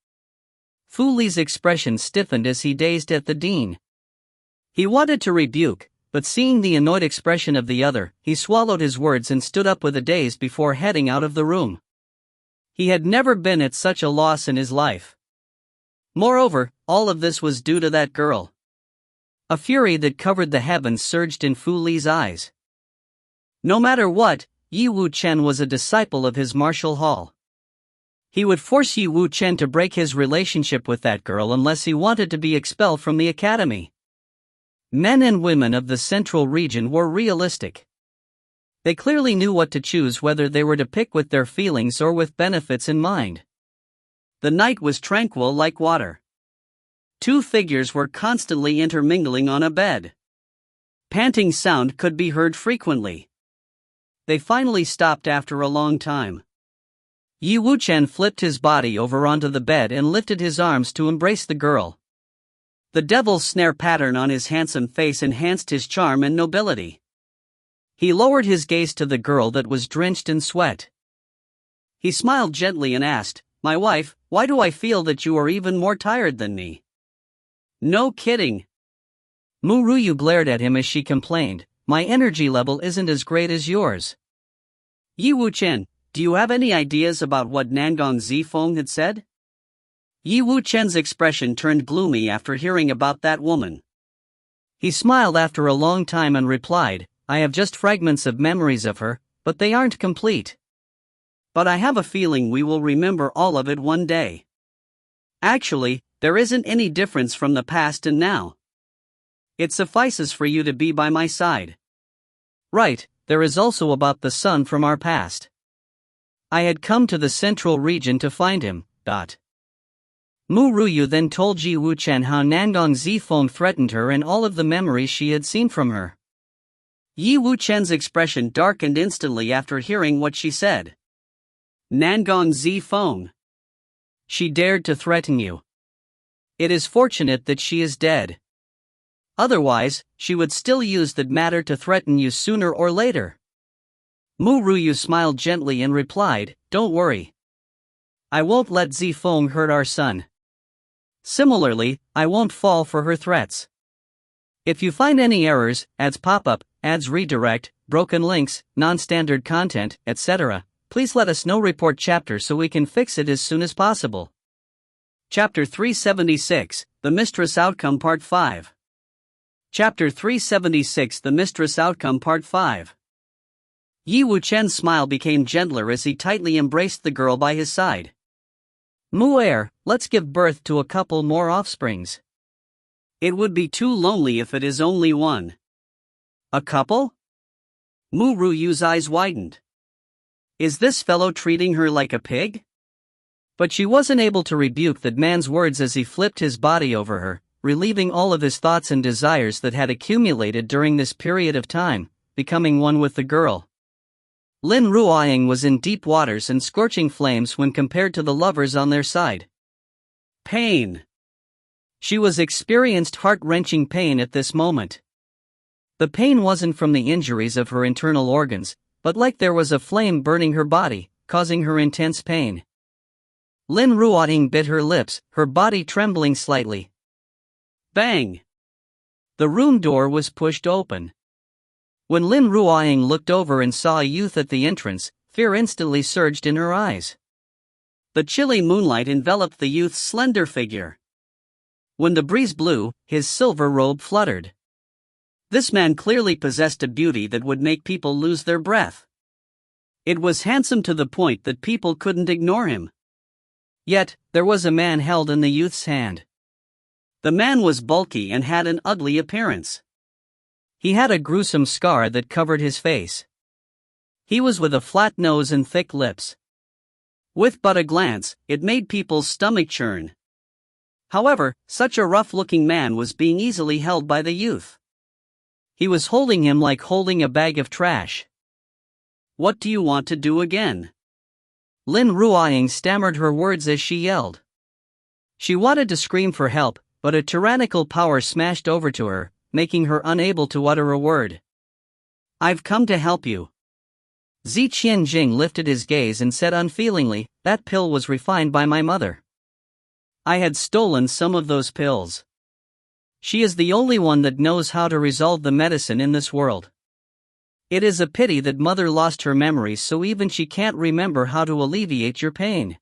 Fu Li's expression stiffened as he gazed at the dean. He wanted to rebuke, but seeing the annoyed expression of the other, he swallowed his words and stood up with a daze before heading out of the room. He had never been at such a loss in his life. Moreover, all of this was due to that girl. A fury that covered the heavens surged in Fu Li's eyes. No matter what, Yi Wu-chen was a disciple of his martial hall. He would force Yi Wu-chen to break his relationship with that girl unless he wanted to be expelled from the academy. Men and women of the central region were realistic. They clearly knew what to choose, whether they were to pick with their feelings or with benefits in mind. The night was tranquil like water. Two figures were constantly intermingling on a bed. Panting sound could be heard frequently. They finally stopped after a long time. Yi Wu-chen flipped his body over onto the bed and lifted his arms to embrace the girl. The devil's snare pattern on his handsome face enhanced his charm and nobility. He lowered his gaze to the girl that was drenched in sweat. He smiled gently and asked, "My wife, why do I feel that you are even more tired than me?" "No kidding." Ru Yue glared at him as she complained, "My energy level isn't as great as yours." "Yi Wu-chen, do you have any ideas about what Nangong Zifeng had said?" Yi Wu-chen's expression turned gloomy after hearing about that woman. He smiled after a long time and replied, "I have just fragments of memories of her, but they aren't complete. But I have a feeling we will remember all of it one day. Actually, there isn't any difference from the past and now. It suffices for you to be by my side." "Right, there is also about the son from our past. I had come to the central region to find him." Ru Yue then told Yi Wu-chen how Nangong Zifeng threatened her and all of the memories she had seen from her. Yi Wu-chen's expression darkened instantly after hearing what she said. "Nangong Zifeng. She dared to threaten you. It is fortunate that she is dead. Otherwise, she would still use that matter to threaten you sooner or later." Ru Yue smiled gently and replied, "Don't worry. I won't let Zifeng hurt our son. Similarly, I won't fall for her threats. If you find any errors, ads pop up, ads redirect, broken links, non-standard content, etc., please let us know. Report chapter so we can fix it as soon as possible." Chapter 376, The Mistress Outcome Part 5. Chapter 376, The Mistress Outcome Part 5. Yi Wu-chen's smile became gentler as he tightly embraced the girl by his side. "Mu Er, let's give birth to a couple more offsprings. It would be too lonely if it is only one." "A couple?" Ru Yue's eyes widened. Is this fellow treating her like a pig? But she wasn't able to rebuke that man's words as he flipped his body over her, relieving all of his thoughts and desires that had accumulated during this period of time, becoming one with the girl. Lin Ruoying was in deep waters and scorching flames when compared to the lovers on their side. Pain. She was experienced heart-wrenching pain at this moment. The pain wasn't from the injuries of her internal organs, but like there was a flame burning her body, causing her intense pain. Lin Ruoying bit her lips, her body trembling slightly. Bang! The room door was pushed open. When Lin Ruoying looked over and saw a youth at the entrance, fear instantly surged in her eyes. The chilly moonlight enveloped the youth's slender figure. When the breeze blew, his silver robe fluttered. This man clearly possessed a beauty that would make people lose their breath. It was handsome to the point that people couldn't ignore him. Yet, there was a man held in the youth's hand. The man was bulky and had an ugly appearance. He had a gruesome scar that covered his face. He was with a flat nose and thick lips. With but a glance, it made people's stomach churn. However, such a rough-looking man was being easily held by the youth. He was holding him like holding a bag of trash. "What do you want to do again?" Lin Ruoying stammered her words as she yelled. She wanted to scream for help, but a tyrannical power smashed over to her, making her unable to utter a word. "I've come to help you." Jing lifted his gaze and said unfeelingly, "That pill was refined by my mother. I had stolen some of those pills. She is the only one that knows how to resolve the medicine in this world. It is a pity that mother lost her memories, so even she can't remember how to alleviate your pain.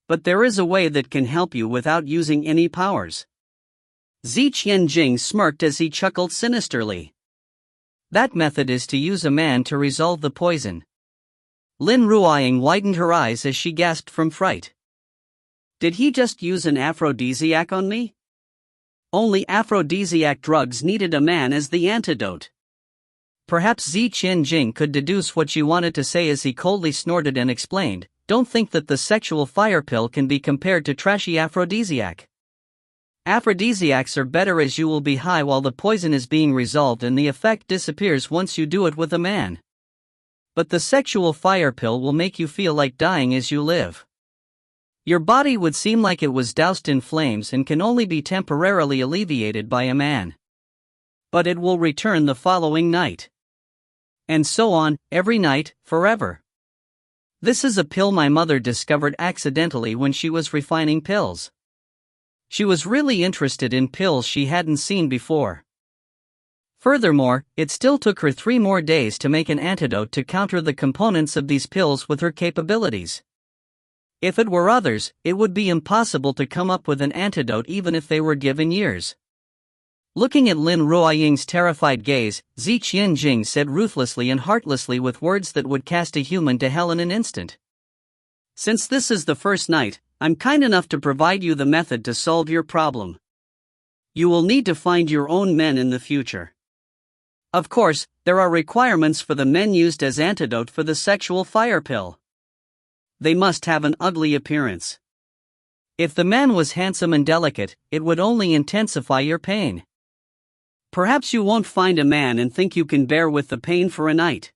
But there is a way that can help you without using any powers." Jing smirked as he chuckled sinisterly. "That method is to use a man to resolve the poison." Lin Ruoying widened her eyes as she gasped from fright. "Did he just use an aphrodisiac on me?" Only aphrodisiac drugs needed a man as the antidote. Perhaps Jing could deduce what she wanted to say as he coldly snorted and explained, "Don't think that the sexual fire pill can be compared to trashy aphrodisiac. Aphrodisiacs are better as you will be high while the poison is being resolved and the effect disappears once you do it with a man. But the sexual fire pill will make you feel like dying as you live. Your body would seem like it was doused in flames and can only be temporarily alleviated by a man. But it will return the following night. And so on, every night, forever. This is a pill my mother discovered accidentally when she was refining pills. She was really interested in pills she hadn't seen before. Furthermore, it still took her 3 more days to make an antidote to counter the components of these pills with her capabilities. If it were others, it would be impossible to come up with an antidote even if they were given years." Looking at Lin Ruoying's terrified gaze, Jing said ruthlessly and heartlessly with words that would cast a human to hell in an instant. "Since this is the first night, I'm kind enough to provide you the method to solve your problem. You will need to find your own men in the future. Of course, there are requirements for the men used as antidote for the sexual fire pill. They must have an ugly appearance. If the man was handsome and delicate, it would only intensify your pain. Perhaps you won't find a man and think you can bear with the pain for a night.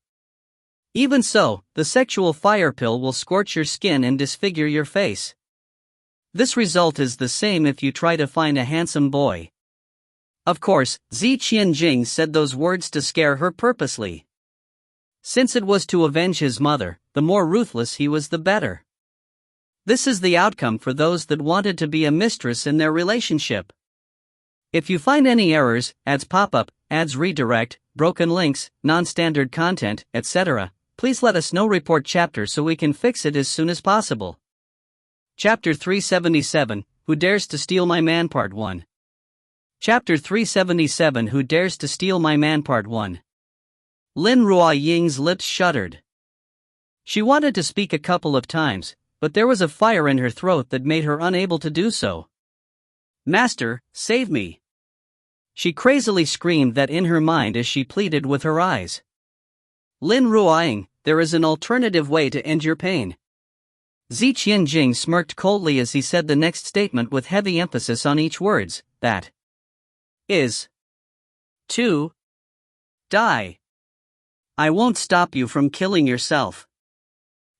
Even so, the sexual fire pill will scorch your skin and disfigure your face. This result is the same if you try to find a handsome boy." Of course, Jing said those words to scare her purposely. Since it was to avenge his mother, the more ruthless he was the better. This is the outcome for those that wanted to be a mistress in their relationship. If you find any errors, ads pop up, ads redirect, broken links, non-standard content, etc., please let us know. Report chapter so we can fix it as soon as possible. Chapter 377, Who Dares to Steal My Man Part 1. Chapter 377, Who Dares to Steal My Man Part 1. Lin Ruoying's lips shuddered. She wanted to speak a couple of times, but there was a fire in her throat that made her unable to do so. "Master, save me!" She crazily screamed that in her mind as she pleaded with her eyes. "Lin Ruoying, there is an alternative way to end your pain." Jing smirked coldly as he said the next statement with heavy emphasis on each words, "That is to die. I won't stop you from killing yourself.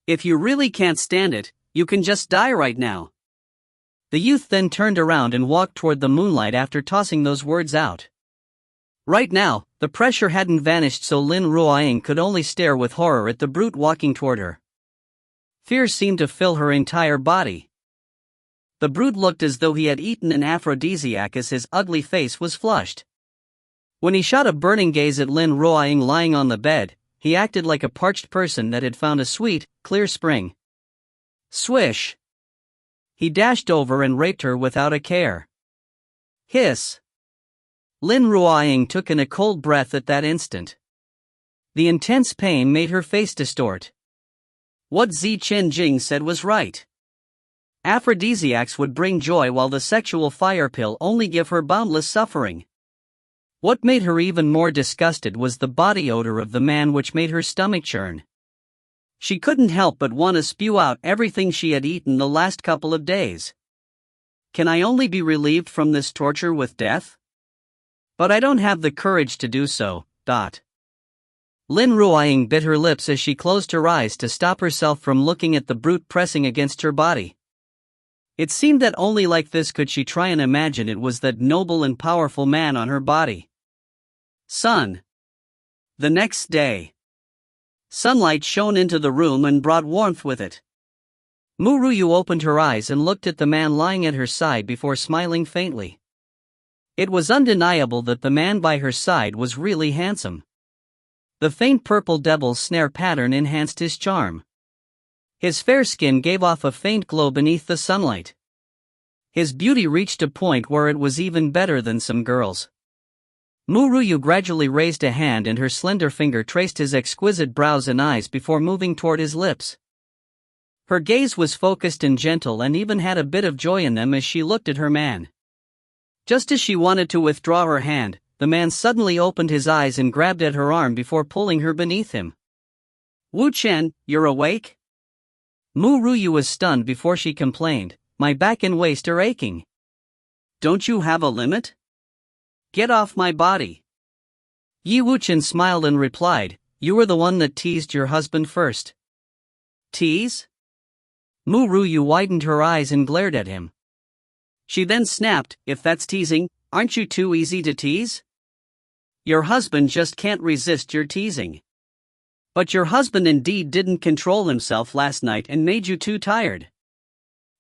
If you really can't stand it, you can just die right now." The youth then turned around and walked toward the moonlight after tossing those words out. Right now, the pressure hadn't vanished, so Lin Ruoying could only stare with horror at the brute walking toward her. Fear seemed to fill her entire body. The brute looked as though he had eaten an aphrodisiac as his ugly face was flushed. When he shot a burning gaze at Lin Ruoying lying on the bed, he acted like a parched person that had found a sweet, clear spring. Swish! He dashed over and raped her without a care. Hiss! Lin Ruoying took in a cold breath at that instant. The intense pain made her face distort. What Jing said was right. Aphrodisiacs would bring joy while the sexual fire pill only give her boundless suffering. What made her even more disgusted was the body odor of the man, which made her stomach churn. She couldn't help but want to spew out everything she had eaten the last couple of days. Can I only be relieved from this torture with death? But I don't have the courage to do so. Lin Ruiying bit her lips as she closed her eyes to stop herself from looking at the brute pressing against her body. It seemed that only like this could she try and imagine it was that noble and powerful man on her body. Sun. The next day. Sunlight shone into the room and brought warmth with it. Ru Yue opened her eyes and looked at the man lying at her side before smiling faintly. It was undeniable that the man by her side was really handsome. The faint purple devil's snare pattern enhanced his charm. His fair skin gave off a faint glow beneath the sunlight. His beauty reached a point where it was even better than some girls. Ru Yue gradually raised a hand and her slender finger traced his exquisite brows and eyes before moving toward his lips. Her gaze was focused and gentle and even had a bit of joy in them as she looked at her man. Just as she wanted to withdraw her hand, the man suddenly opened his eyes and grabbed at her arm before pulling her beneath him. Wu Chen, you're awake? Ru Yue was stunned before she complained, my back and waist are aching. Don't you have a limit? Get off my body. Yi Wuchen smiled and replied, you were the one that teased your husband first. Tease? Ru Yue widened her eyes and glared at him. She then snapped, if that's teasing, aren't you too easy to tease? Your husband just can't resist your teasing. But your husband indeed didn't control himself last night and made you too tired.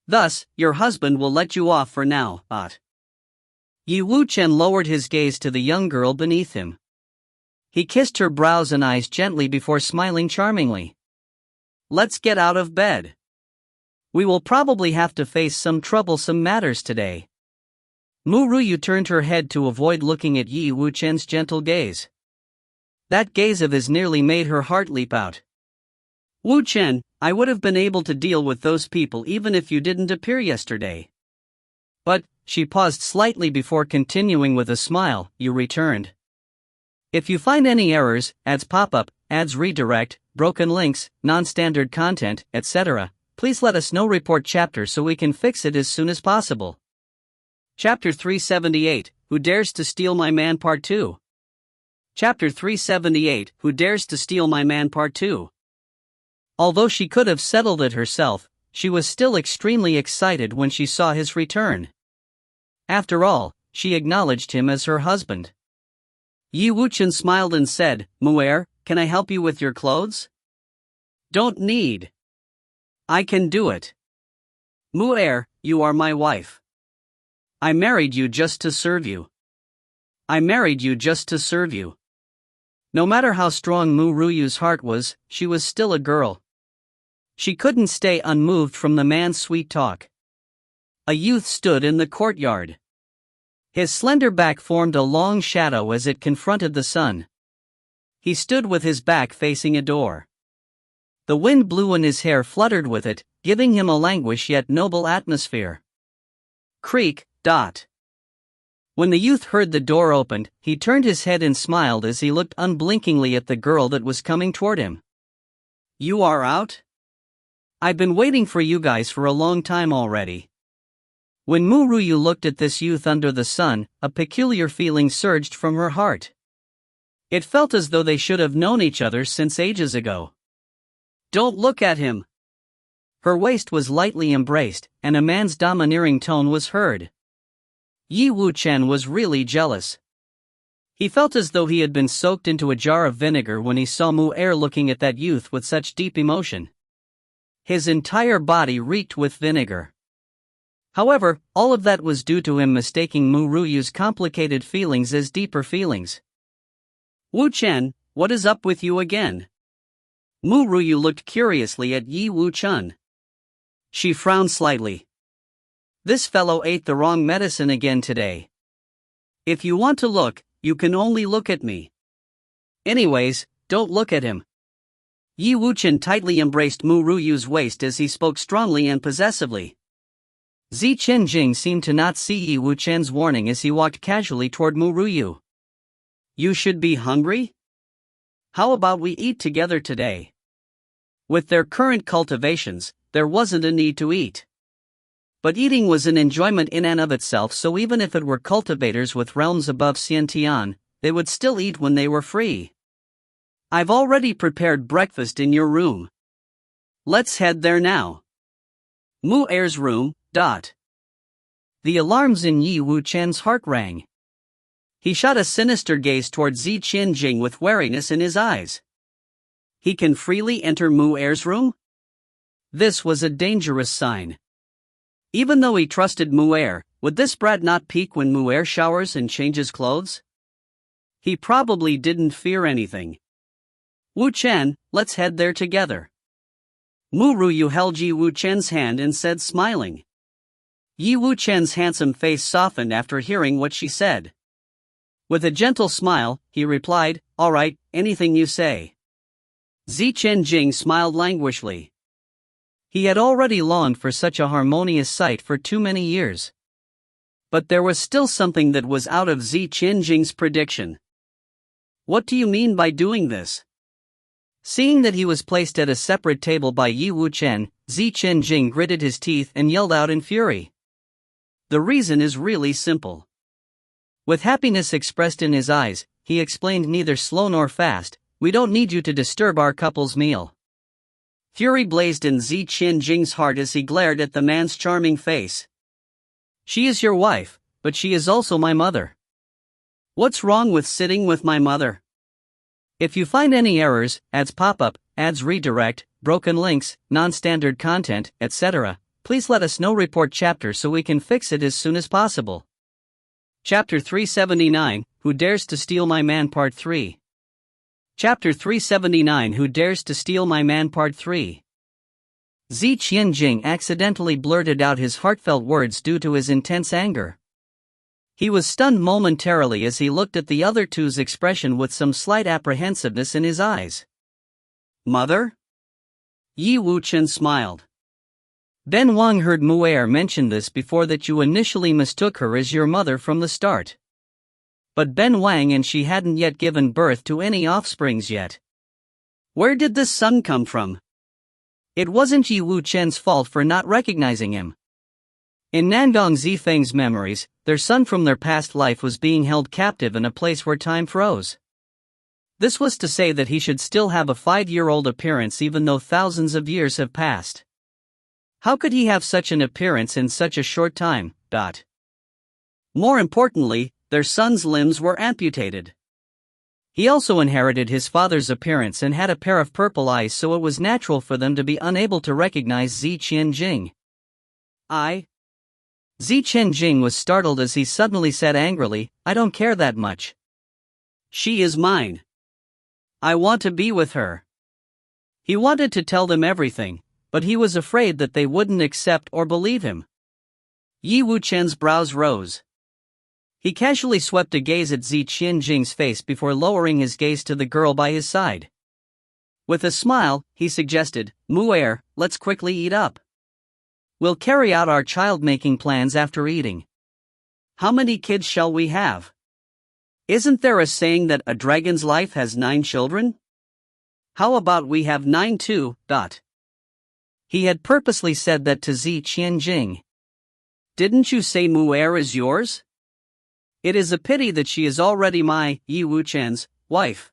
Thus, your husband will let you off for now, Yi Wuchen lowered his gaze to the young girl beneath him. He kissed her brows and eyes gently before smiling charmingly. Let's get out of bed. We will probably have to face some troublesome matters today. Ru Yue turned her head to avoid looking at Yi Wuchen's gentle gaze. That gaze of his nearly made her heart leap out. Wu Chen, I would have been able to deal with those people even if you didn't appear yesterday. But, she paused slightly before continuing with a smile, you returned. If you find any errors, ads pop up, ads redirect, broken links, non-standard content, etc., please let us know. Report chapter so we can fix it as soon as possible. Chapter 378, Who Dares to Steal My Man Part 2. Chapter 378, Who Dares to Steal My Man Part 2. Although she could have settled it herself, she was still extremely excited when she saw his return. After all, she acknowledged him as her husband. Yi Wuchen smiled and said, Mu Er, can I help you with your clothes? Don't need. I can do it. Mu Er, you are my wife. I married you just to serve you. I married you just to serve you. No matter how strong Ru Yue's heart was, she was still a girl. She couldn't stay unmoved from the man's sweet talk. A youth stood in the courtyard. His slender back formed a long shadow as it confronted the sun. He stood with his back facing a door. The wind blew and his hair fluttered with it, giving him a languishing yet noble atmosphere. Creak. When the youth heard the door opened, he turned his head and smiled as he looked unblinkingly at the girl that was coming toward him. You are out? I've been waiting for you guys for a long time already. When Ru Yue looked at this youth under the sun, a peculiar feeling surged from her heart. It felt as though they should have known each other since ages ago. Don't look at him. Her waist was lightly embraced, and a man's domineering tone was heard. Yi Wuchen was really jealous. He felt as though he had been soaked into a jar of vinegar when he saw Mu Er looking at that youth with such deep emotion. His entire body reeked with vinegar. However, all of that was due to him mistaking Ru Yue's complicated feelings as deeper feelings. Wu Chen, what is up with you again? Ru Yue looked curiously at Yi Wuchen. She frowned slightly. This fellow ate the wrong medicine again today. If you want to look, you can only look at me. Anyways, don't look at him. Yi Wuchen tightly embraced Ru Yue's waist as he spoke strongly and possessively. Jing seemed to not see Yi Wuchen's warning as he walked casually toward Ru Yue. You should be hungry? How about we eat together today? With their current cultivations, there wasn't a need to eat. But eating was an enjoyment in and of itself, so even if it were cultivators with realms above Xiantian, they would still eat when they were free. I've already prepared breakfast in your room. Let's head there now. Mu Er's room. The alarms in Yi Wuchen's heart rang. He shot a sinister gaze toward Zi Qianjing with wariness in his eyes. He can freely enter Mu Er's room? This was a dangerous sign. Even though he trusted Mu Er, would this brat not peek when Mu Er showers and changes clothes? He probably didn't fear anything. Wu Chen, let's head there together. Ru Yue held Yi Wuchen's hand and said, smiling. Yi Wuchen's handsome face softened after hearing what she said. With a gentle smile, he replied, all right, anything you say. Zi Qianjing smiled languishly. He had already longed for such a harmonious sight for too many years. But there was still something that was out of Zi Qianjing's prediction. What do you mean by doing this? Seeing that he was placed at a separate table by Yi Wuchen, Zi Qianjing gritted his teeth and yelled out in fury. The reason is really simple. With happiness expressed in his eyes, he explained, neither slow nor fast, we don't need you to disturb our couple's meal. Fury blazed in Zi Qianjing's heart as he glared at the man's charming face. She is your wife, but she is also my mother. What's wrong with sitting with my mother? If you find any errors, ads pop up, ads redirect, broken links, non-standard content, etc., please let us know. Report chapter so we can fix it as soon as possible. Chapter 379, Who Dares to Steal My Man Part 3. Chapter 379, Who Dares to Steal My Man Part 3. Zi Qianjing accidentally blurted out his heartfelt words due to his intense anger. He was stunned momentarily as he looked at the other two's expression with some slight apprehensiveness in his eyes. Mother? Yi Wuchen smiled. Ben Wang heard Mu Er mention this before, that you initially mistook her as your mother from the start. But Ben Wang and she hadn't yet given birth to any offsprings yet. Where did this son come from? It wasn't Yi Wuchen's fault for not recognizing him. In Nangong Zifeng's memories, their son from their past life was being held captive in a place where time froze. This was to say that he should still have a 5-year-old appearance even though thousands of years have passed. How could he have such an appearance in such a short time? More importantly, their son's limbs were amputated. He also inherited his father's appearance and had a pair of purple eyes, so it was natural for them to be unable to recognize Zi Qianjing. Zi Qianjing was startled as he suddenly said angrily, I don't care that much. She is mine. I want to be with her. He wanted to tell them everything, but he was afraid that they wouldn't accept or believe him. Yi Wuchen's brows rose. He casually swept a gaze at Zi Qianjing's face before lowering his gaze to the girl by his side. With a smile, he suggested, Mu Er, let's quickly eat up. We'll carry out our child-making plans after eating. How many kids shall we have? Isn't there a saying that a dragon's life has 9 children? How about we have 9 too? He had purposely said that to Zi Qianjing. Didn't you say Mu Er is yours? It is a pity that she is already my, Yi Wuchen's, wife.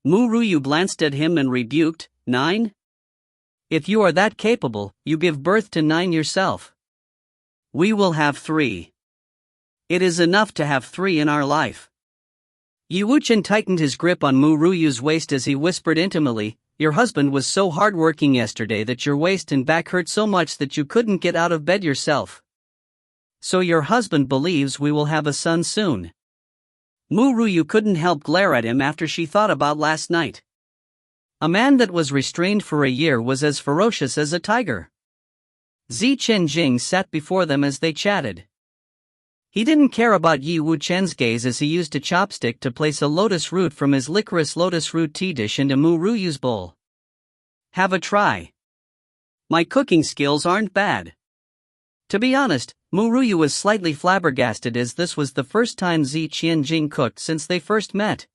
Ru Yue glanced at him and rebuked, 9? If you are that capable, you give birth to 9 yourself. We will have 3. It is enough to have 3 in our life. Yi Wuchen tightened his grip on Ru Yue's waist as he whispered intimately, your husband was so hard-working yesterday that your waist and back hurt so much that you couldn't get out of bed yourself. So your husband believes we will have a son soon. Ru Yue couldn't help glare at him after she thought about last night. A man that was restrained for a year was as ferocious as a tiger. Zi Qianjing sat before them as they chatted. He didn't care about Yi Wuchen's gaze as he used a chopstick to place a lotus root from his licorice lotus root tea dish into Ru Yue's bowl. Have a try. My cooking skills aren't bad. To be honest, Ru Yue was slightly flabbergasted as this was the first time Zi Qianjing cooked since they first met.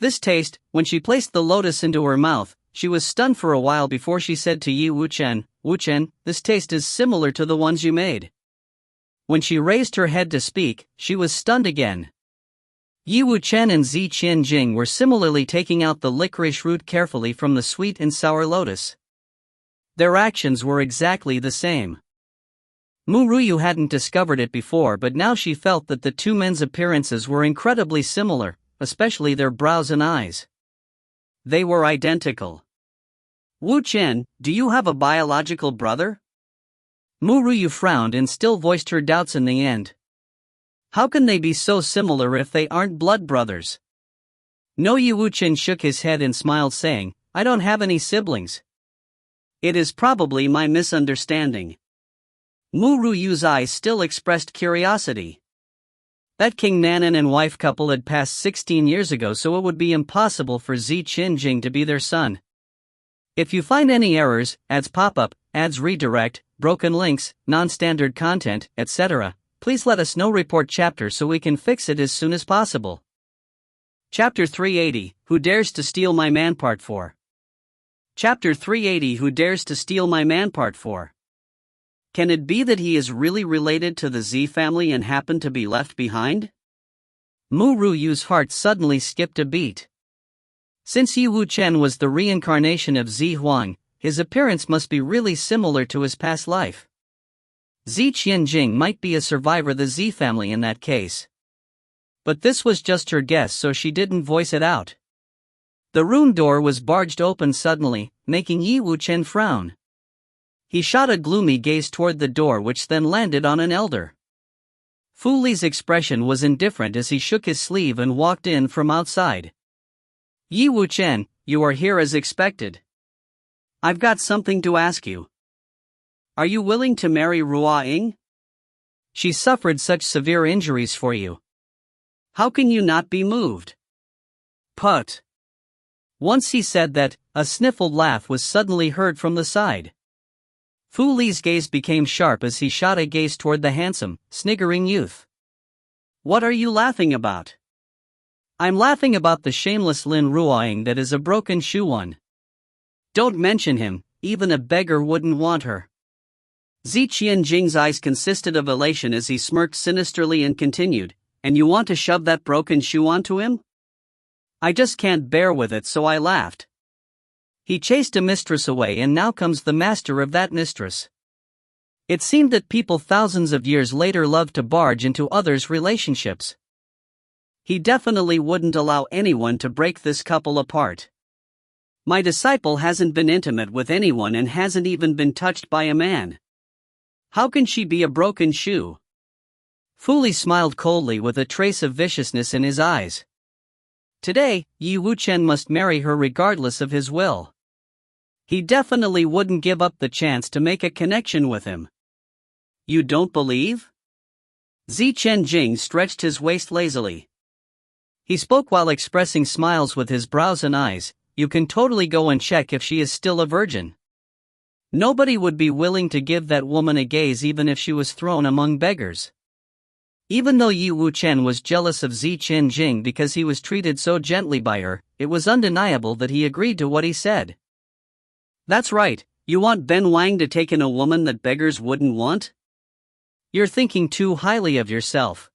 This taste, when she placed the lotus into her mouth, she was stunned for a while before she said to Yi Wuchen, "Wuchen, this taste is similar to the ones you made." When she raised her head to speak, she was stunned again. Yi Wuchen and Zi Qianjing were similarly taking out the licorice root carefully from the sweet and sour lotus. Their actions were exactly the same. Ru Yue hadn't discovered it before, but now she felt that the two men's appearances were incredibly similar, especially their brows and eyes. They were identical. "Wu Chen, do you have a biological brother?" Ru Yue frowned and still voiced her doubts in the end. How can they be so similar if they aren't blood brothers? No, Yi Wuchen shook his head and smiled, saying, "I don't have any siblings. It is probably my misunderstanding." Ru Yue's eyes still expressed curiosity. That King Nanan and wife couple had passed 16 years ago, so it would be impossible for Zi Qianjing to be their son. If you find any errors, ads pop up, ads redirect, broken links, non-standard content, etc., please let us know. Report chapter so we can fix it as soon as possible. Chapter 380, Who Dares to Steal My Man Part 4. Chapter 380, Who Dares to Steal My Man Part 4. Can it be that he is really related to the Zi family and happened to be left behind? Ru Yue's heart suddenly skipped a beat. Since Yi Wuchen was the reincarnation of Zi Huang, his appearance must be really similar to his past life. Zi Qianjing might be a survivor of the Zi family in that case. But this was just her guess, so she didn't voice it out. The room door was barged open suddenly, making Yi Wuchen frown. He shot a gloomy gaze toward the door, which then landed on an elder. Fu Li's expression was indifferent as he shook his sleeve and walked in from outside. "Yi Wuchen, you are here as expected. I've got something to ask you. Are you willing to marry Ru Yue? She suffered such severe injuries for you. How can you not be moved?" Put. Once he said that, a sniffled laugh was suddenly heard from the side. Fu Li's gaze became sharp as he shot a gaze toward the handsome, sniggering youth. "What are you laughing about?" "I'm laughing about the shameless Lin Ruoying that is a broken shoe one. Don't mention him, even a beggar wouldn't want her." Zi Qianjing's eyes consisted of elation as he smirked sinisterly and continued, "And you want to shove that broken shoe onto him?" "I just can't bear with it, so I laughed. He chased a mistress away and now comes the master of that mistress." It seemed that people thousands of years later loved to barge into others' relationships. He definitely wouldn't allow anyone to break this couple apart. "My disciple hasn't been intimate with anyone and hasn't even been touched by a man. How can she be a broken shoe?" Fu Li smiled coldly with a trace of viciousness in his eyes. Today, Yi Wuchen must marry her regardless of his will. He definitely wouldn't give up the chance to make a connection with him. "You don't believe?" Zi Qianjing stretched his waist lazily. He spoke while expressing smiles with his brows and eyes. "You can totally go and check if she is still a virgin. Nobody would be willing to give that woman a gaze even if she was thrown among beggars." Even though Yi Wuchen was jealous of Zi Qianjing because he was treated so gently by her, it was undeniable that he agreed to what he said. "That's right, you want Ben Wang to take in a woman that beggars wouldn't want? You're thinking too highly of yourself.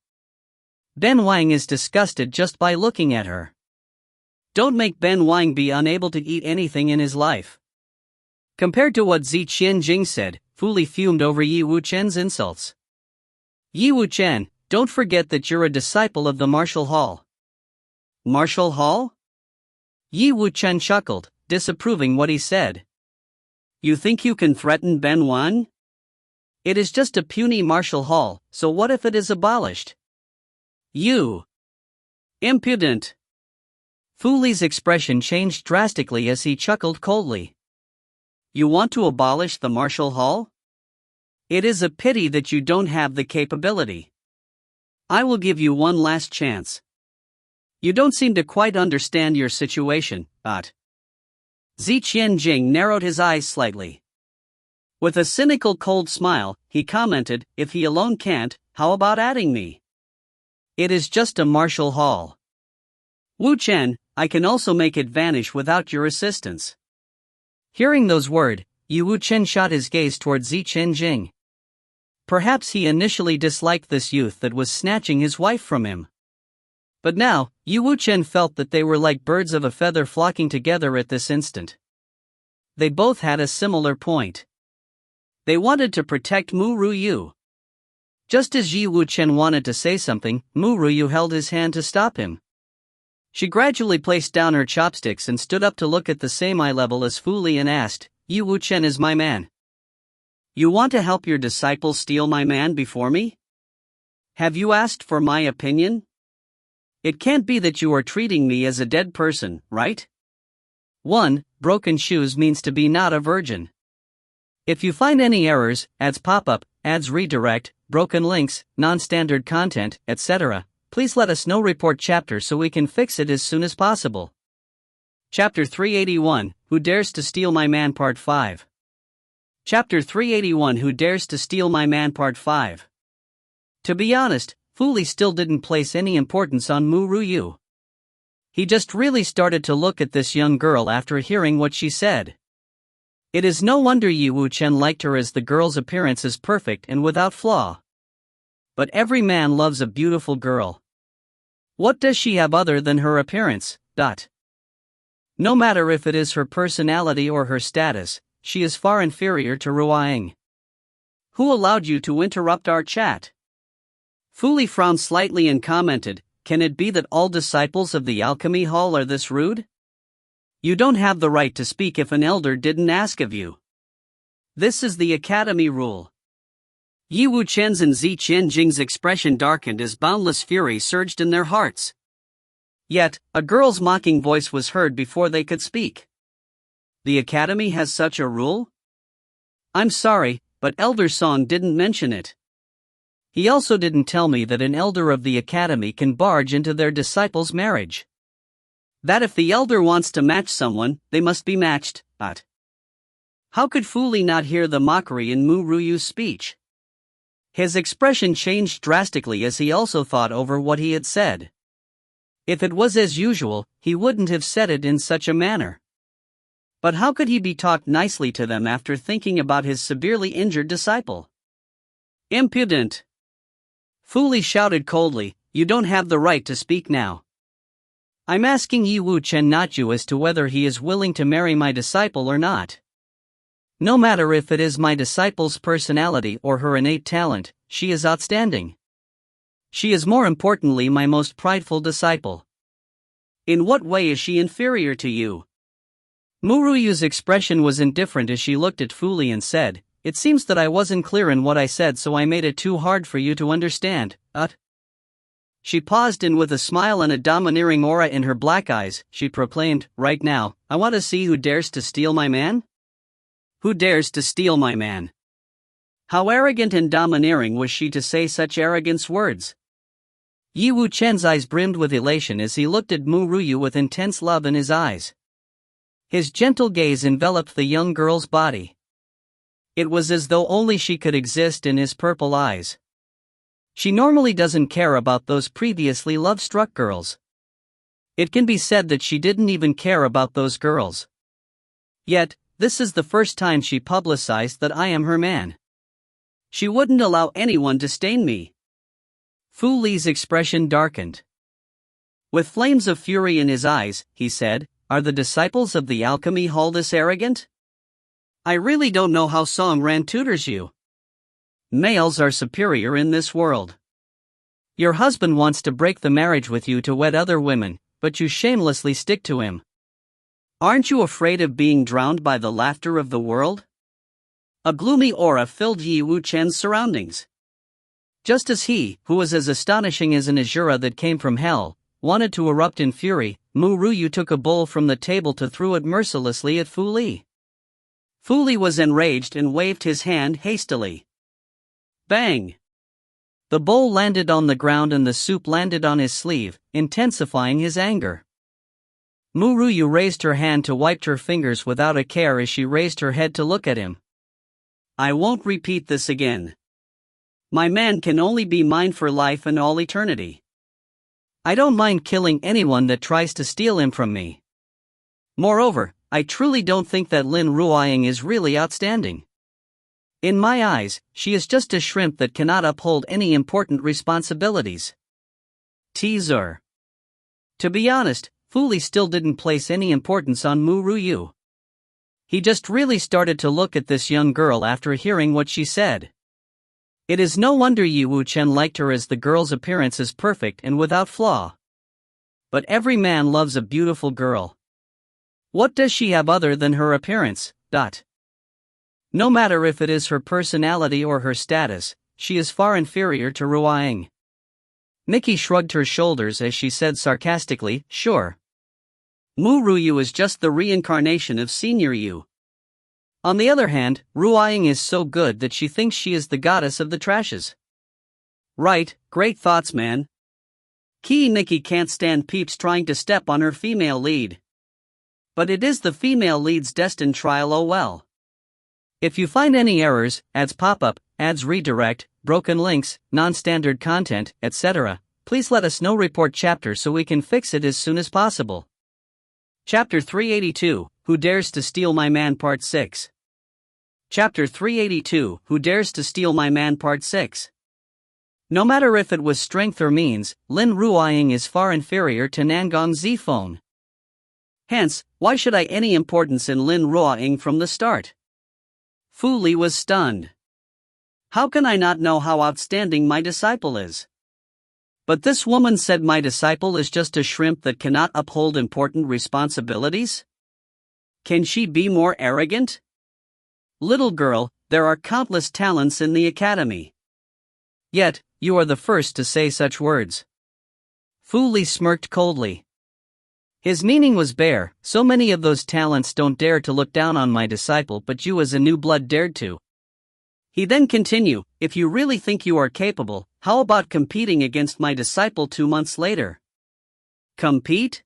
Ben Wang is disgusted just by looking at her. Don't make Ben Wang be unable to eat anything in his life." Compared to what Zi Qianjing said, Fu Li fumed over Yi Wuchen's insults. "Yi Wuchen, don't forget that you're a disciple of the Martial Hall." "Martial Hall?" Yi Wuchen chuckled, disapproving what he said. "You think you can threaten Ben Wang? It is just a puny martial hall, so what if it is abolished?" "You impudent!" Fu Li's expression changed drastically as he chuckled coldly. "You want to abolish the martial hall? It is a pity that you don't have the capability. I will give you one last chance. You don't seem to quite understand your situation, but..." Zi Qianjing narrowed his eyes slightly. With a cynical cold smile, he commented, "If he alone can't, how about adding me? It is just a martial hall. Wu Chen, I can also make it vanish without your assistance." Hearing those words, Wu Chen shot his gaze towards Yan Jin. Perhaps he initially disliked this youth that was snatching his wife from him. But now, Wu Chen felt that they were like birds of a feather flocking together at this instant. They both had a similar point. They wanted to protect Ru Yue. Just as Wu Chen wanted to say something, Ru Yue held his hand to stop him. She gradually placed down her chopsticks and stood up to look at the same eye level as Fu Li and asked, "Wu Chen is my man. You want to help your disciple steal my man before me? Have you asked for my opinion? It can't be that you are treating me as a dead person, right? 1. Broken shoes means to be not a virgin. If you find any errors, ads pop up, ads redirect, broken links, non-standard content, etc., please let us know. Report chapter so we can fix it as soon as possible." Chapter 381, Who Dares to Steal My Man Part 5. Chapter 381, Who Dares to Steal My Man Part 5. To be honest, Fu Li still didn't place any importance on Ru Yue. He just really started to look at this young girl after hearing what she said. It is no wonder Wu Chen liked her, as the girl's appearance is perfect and without flaw. But every man loves a beautiful girl. What does she have other than her appearance? No matter if it is her personality or her status, she is far inferior to Ru Yue. Who allowed you to interrupt our chat? Fu Li frowned slightly and commented, "Can it be that all disciples of the Alchemy Hall are this rude? You don't have the right to speak if an elder didn't ask of you. This is the Academy rule." Wu Chen's and Yan Jin's expression darkened as boundless fury surged in their hearts. Yet, a girl's mocking voice was heard before they could speak. "The Academy has such a rule? I'm sorry, but Elder Song didn't mention it. He also didn't tell me that an elder of the Academy can barge into their disciple's marriage. That if the elder wants to match someone, they must be matched." How could Fu Li not hear the mockery in Ru Yue's speech? His expression changed drastically as he also thought over what he had said. If it was as usual, he wouldn't have said it in such a manner. But how could he be talked nicely to them after thinking about his severely injured disciple? Impudent! Fu Li shouted coldly, "You don't have the right to speak now. I'm asking Wu Chen, not you, as to whether he is willing to marry my disciple or not. No matter if it is my disciple's personality or her innate talent, she is outstanding. She is more importantly my most prideful disciple. In what way is she inferior to you?" Ru Yue's expression was indifferent as she looked at Fu Li and said, "It seems that I wasn't clear in what I said, so I made it too hard for you to understand." She paused, and with a smile and a domineering aura in her black eyes, she proclaimed, "Right now, I want to see who dares to steal my man. Who dares to steal my man?" How arrogant and domineering was she to say such arrogant words? Wu Chen's eyes brimmed with elation as he looked at Ru Yue with intense love in his eyes. His gentle gaze enveloped the young girl's body. It was as though only she could exist in his purple eyes. She normally doesn't care about those previously love-struck girls. It can be said that she didn't even care about those girls. Yet, this is the first time she publicized that I am her man. She wouldn't allow anyone to stain me. Fu Li's expression darkened. With flames of fury in his eyes, he said, "Are the disciples of the Alchemy Hall this arrogant? I really don't know how Song Ran tutors you. Males are superior in this world. Your husband wants to break the marriage with you to wed other women, but you shamelessly stick to him. Aren't you afraid of being drowned by the laughter of the world?" A gloomy aura filled Wu Chen's surroundings. Just as he, who was as astonishing as an Azura that came from hell, wanted to erupt in fury, Ru Yue took a bowl from the table to throw it mercilessly at Fu Li. Fu Li was enraged and waved his hand hastily. Bang! The bowl landed on the ground and the soup landed on his sleeve, intensifying his anger. Ru Yue raised her hand to wipe her fingers without a care as she raised her head to look at him. I won't repeat this again. My man can only be mine for life and all eternity. I don't mind killing anyone that tries to steal him from me. Moreover, I truly don't think that Lin Ruoying is really outstanding. In my eyes, she is just a shrimp that cannot uphold any important responsibilities. Teaser. To be honest, Fu Li still didn't place any importance on Ru Yue. He just really started to look at this young girl after hearing what she said. It is no wonder Yi Wuchen liked her, as the girl's appearance is perfect and without flaw. But every man loves a beautiful girl. What does she have other than her appearance? No matter if it is her personality or her status, she is far inferior to Ruoying. Nikki shrugged her shoulders as she said sarcastically, sure. Ru Yue is just the reincarnation of Senior Yu. On the other hand, Ruoying is so good that she thinks she is the goddess of the trashes. Right, great thoughts, man. Nikki can't stand peeps trying to step on her female lead. But it is the female lead's destined trial, oh well. If you find any errors, ads pop up, ads redirect, broken links, non-standard content, etc., please let us know. Report chapter so we can fix it as soon as possible. Chapter 382, Who Dares to Steal My Man Part 6. Chapter 382, Who Dares to Steal My Man Part 6. No matter if it was strength or means, Lin Ruoying is far inferior to Nangong Zifeng. Hence, why should I any importance in Lin Ruoying from the start? Fu Li was stunned. How can I not know how outstanding my disciple is? But this woman said my disciple is just a shrimp that cannot uphold important responsibilities? Can she be more arrogant? Little girl, there are countless talents in the academy. Yet, you are the first to say such words. Fu Li smirked coldly. His meaning was bare, so many of those talents don't dare to look down on my disciple, but you as a new blood dared to. He then continued, if you really think you are capable, how about competing against my disciple 2 months later? Compete?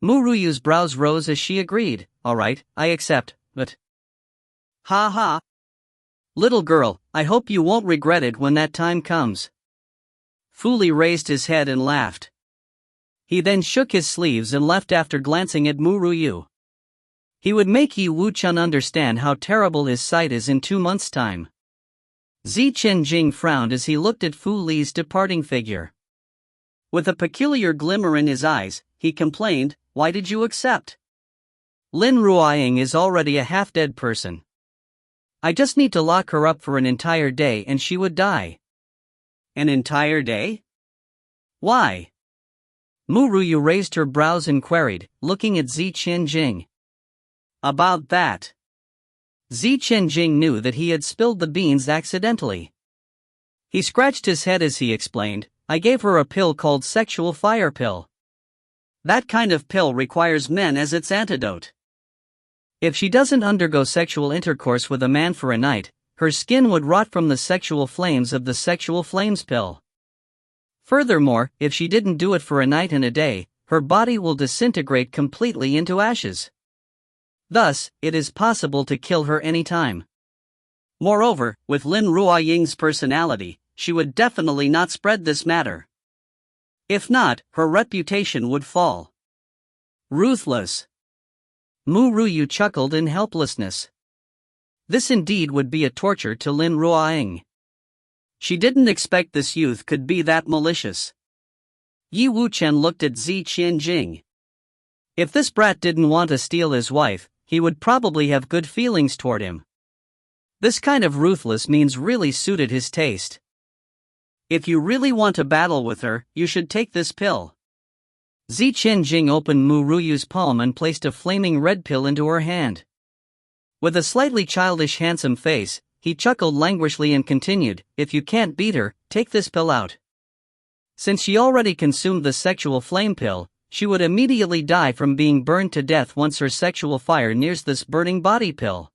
Ru Yue's brows rose as she agreed, alright, I accept, but... Ha ha. Little girl, I hope you won't regret it when that time comes. Fu Li raised his head and laughed. He then shook his sleeves and left after glancing at Ru Yue. He would make Yi Wuchen understand how terrible his sight is in 2 months' time. Jing frowned as he looked at Fu Li's departing figure. With a peculiar glimmer in his eyes, he complained, why did you accept? Lin Ruoying is already a half-dead person. I just need to lock her up for an entire day and she would die. An entire day? Why? Ru Yue raised her brows and queried, looking at Jing. About that. Jing knew that he had spilled the beans accidentally. He scratched his head as he explained, I gave her a pill called sexual fire pill. That kind of pill requires men as its antidote. If she doesn't undergo sexual intercourse with a man for a night, her skin would rot from the sexual flames of the sexual flames pill. Furthermore, if she didn't do it for a night and a day, her body will disintegrate completely into ashes. Thus, it is possible to kill her any time. Moreover, with Lin Ruoying's personality, she would definitely not spread this matter. If not, her reputation would fall. Ruthless. Ru Yue chuckled in helplessness. This indeed would be a torture to Lin Ruoying. She didn't expect this youth could be that malicious. Yi Wuchen looked at Jing. If this brat didn't want to steal his wife, he would probably have good feelings toward him. This kind of ruthless means really suited his taste. If you really want to battle with her, you should take this pill. Jing opened Ru Yue's palm and placed a flaming red pill into her hand. With a slightly childish handsome face, he chuckled languishly and continued, if you can't beat her, take this pill out. Since she already consumed the sexual flame pill, she would immediately die from being burned to death once her sexual fire nears this burning body pill.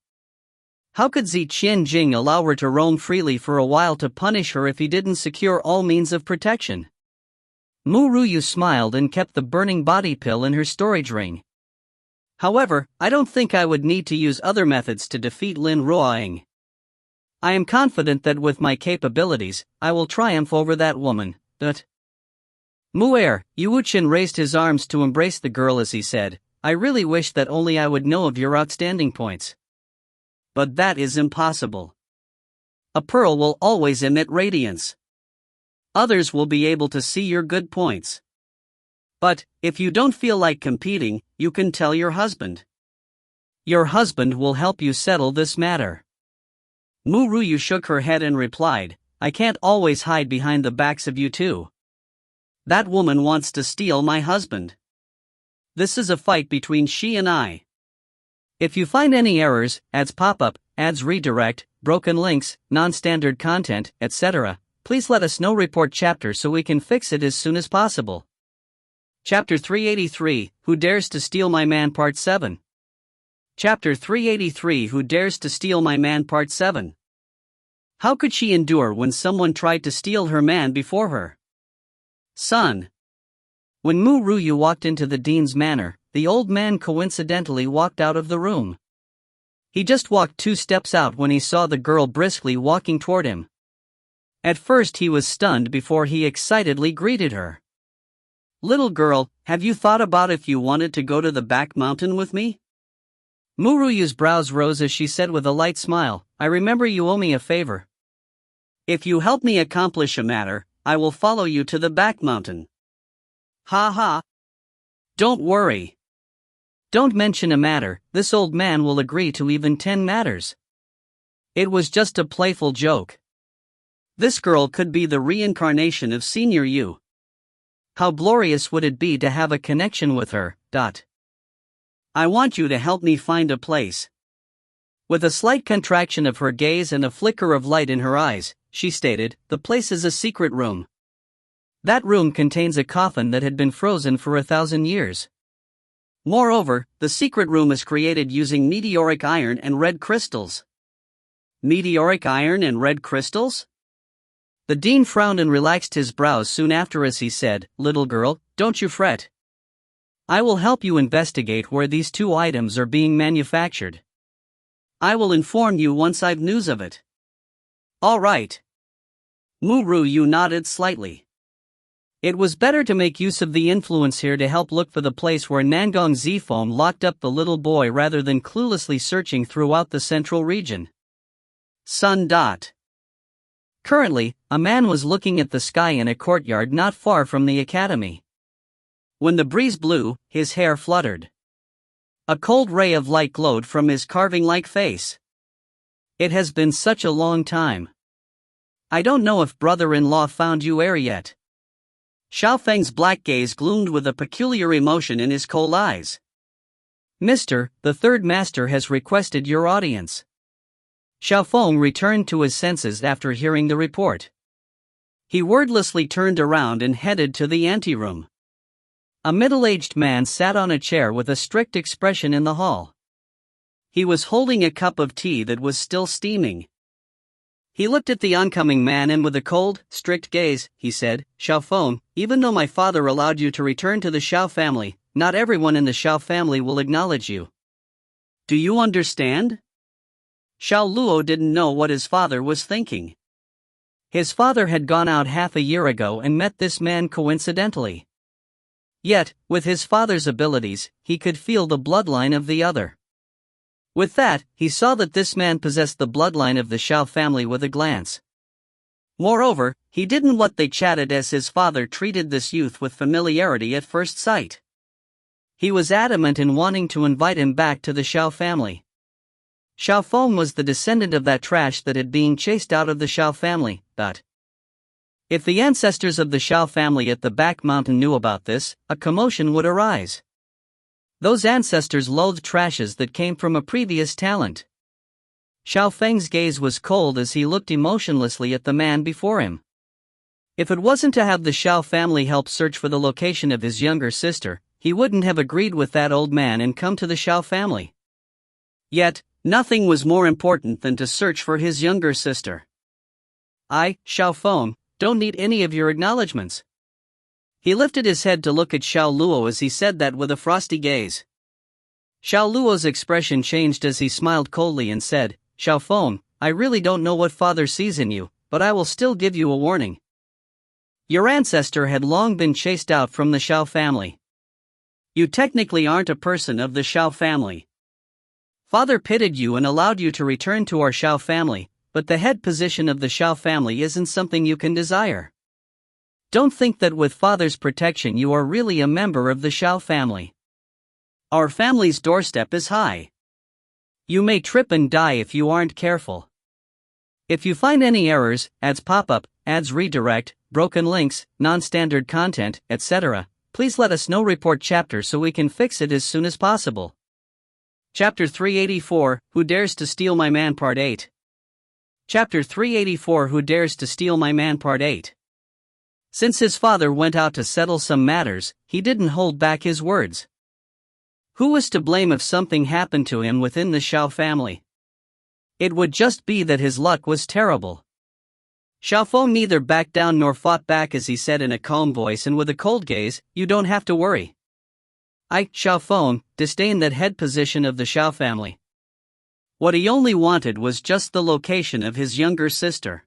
How could Jing allow her to roam freely for a while to punish her if he didn't secure all means of protection? Ru Yue smiled and kept the burning body pill in her storage ring. However, I don't think I would need to use other methods to defeat Lin Ruoying. I am confident that with my capabilities, I will triumph over that woman, but... Mu Er, Yu Chen raised his arms to embrace the girl as he said, I really wish that only I would know of your outstanding points. But that is impossible. A pearl will always emit radiance. Others will be able to see your good points. But, if you don't feel like competing, you can tell your husband. Your husband will help you settle this matter. Ru Yue shook her head and replied, I can't always hide behind the backs of you two. That woman wants to steal my husband. This is a fight between she and I. If you find any errors, ads pop up, ads redirect, broken links, non-standard content, etc., please let us know. Report chapter so we can fix it as soon as possible. Chapter 383, Who Dares to Steal My Man Part 7. Chapter 383, Who Dares to Steal My Man Part 7. How could she endure when someone tried to steal her man before her? Son. When Ru Yue walked into the dean's manor, the old man coincidentally walked out of the room. He just walked 2 steps out when he saw the girl briskly walking toward him. At first he was stunned before he excitedly greeted her. Little girl, have you thought about if you wanted to go to the back mountain with me? Ru Yue's brows rose as she said with a light smile, I remember you owe me a favor. If you help me accomplish a matter, I will follow you to the back mountain. Ha ha. Don't worry. Don't mention a matter, this old man will agree to even 10 matters. It was just a playful joke. This girl could be the reincarnation of Senior Yu. How glorious would it be to have a connection with her, I want you to help me find a place. With a slight contraction of her gaze and a flicker of light in her eyes, she stated, the place is a secret room. That room contains a coffin that had been frozen for 1,000 years. Moreover, the secret room is created using meteoric iron and red crystals. Meteoric iron and red crystals? The dean frowned and relaxed his brows soon after as he said, Little girl, don't you fret. I will help you investigate where these 2 items are being manufactured. I will inform you once I've news of it. All right. Ru Yue nodded slightly. It was better to make use of the influence here to help look for the place where Nangong Zifeng locked up the little boy rather than cluelessly searching throughout the central region. Sun. Currently, a man was looking at the sky in a courtyard not far from the academy. When the breeze blew, his hair fluttered. A cold ray of light glowed from his carving-like face. It has been such a long time. I don't know if brother-in-law found you heir yet. Xiao Feng's black gaze gloomed with a peculiar emotion in his cold eyes. Mister, the third master has requested your audience. Xiao Feng returned to his senses after hearing the report. He wordlessly turned around and headed to the anteroom. A middle-aged man sat on a chair with a strict expression in the hall. He was holding a cup of tea that was still steaming. He looked at the oncoming man and with a cold, strict gaze, he said, Xiao Feng, even though my father allowed you to return to the Xiao family, not everyone in the Xiao family will acknowledge you. Do you understand? Xiao Luo didn't know what his father was thinking. His father had gone out half a year ago and met this man coincidentally. Yet, with his father's abilities, he could feel the bloodline of the other. With that, he saw that this man possessed the bloodline of the Xiao family with a glance. Moreover, he didn't what they chatted as his father treated this youth with familiarity at first sight. He was adamant in wanting to invite him back to the Xiao family. Xiao Feng was the descendant of that trash that had been chased out of the Xiao family, if the ancestors of the Xiao family at the back mountain knew about this, a commotion would arise. Those ancestors loathed trashes that came from a previous talent. Xiao Feng's gaze was cold as he looked emotionlessly at the man before him. If it wasn't to have the Xiao family help search for the location of his younger sister, he wouldn't have agreed with that old man and come to the Xiao family. Yet, nothing was more important than to search for his younger sister. I, Xiao Feng, don't need any of your acknowledgments. He lifted his head to look at Xiao Luo as he said that with a frosty gaze. Xiao Luo's expression changed as he smiled coldly and said, Xiao Feng, I really don't know what father sees in you, but I will still give you a warning. Your ancestor had long been chased out from the Shao family. You technically aren't a person of the Shao family. Father pitied you and allowed you to return to our Shao family, but the head position of the Shao family isn't something you can desire. Don't think that with father's protection you are really a member of the Shao family. Our family's doorstep is high. You may trip and die if you aren't careful. If you find any errors, ads pop up, ads redirect, broken links, non-standard content, etc., please let us know. Report chapter so we can fix it as soon as possible. Chapter 384, Who Dares to Steal My Man Part 8. Chapter 384, Who Dares to Steal My Man Part 8. Since his father went out to settle some matters, he didn't hold back his words. Who was to blame if something happened to him within the Shao family? It would just be that his luck was terrible. Xiaofeng neither backed down nor fought back as he said in a calm voice and with a cold gaze, "You don't have to worry. I, Xiaofeng, disdain that head position of the Shao family." What he only wanted was just the location of his younger sister.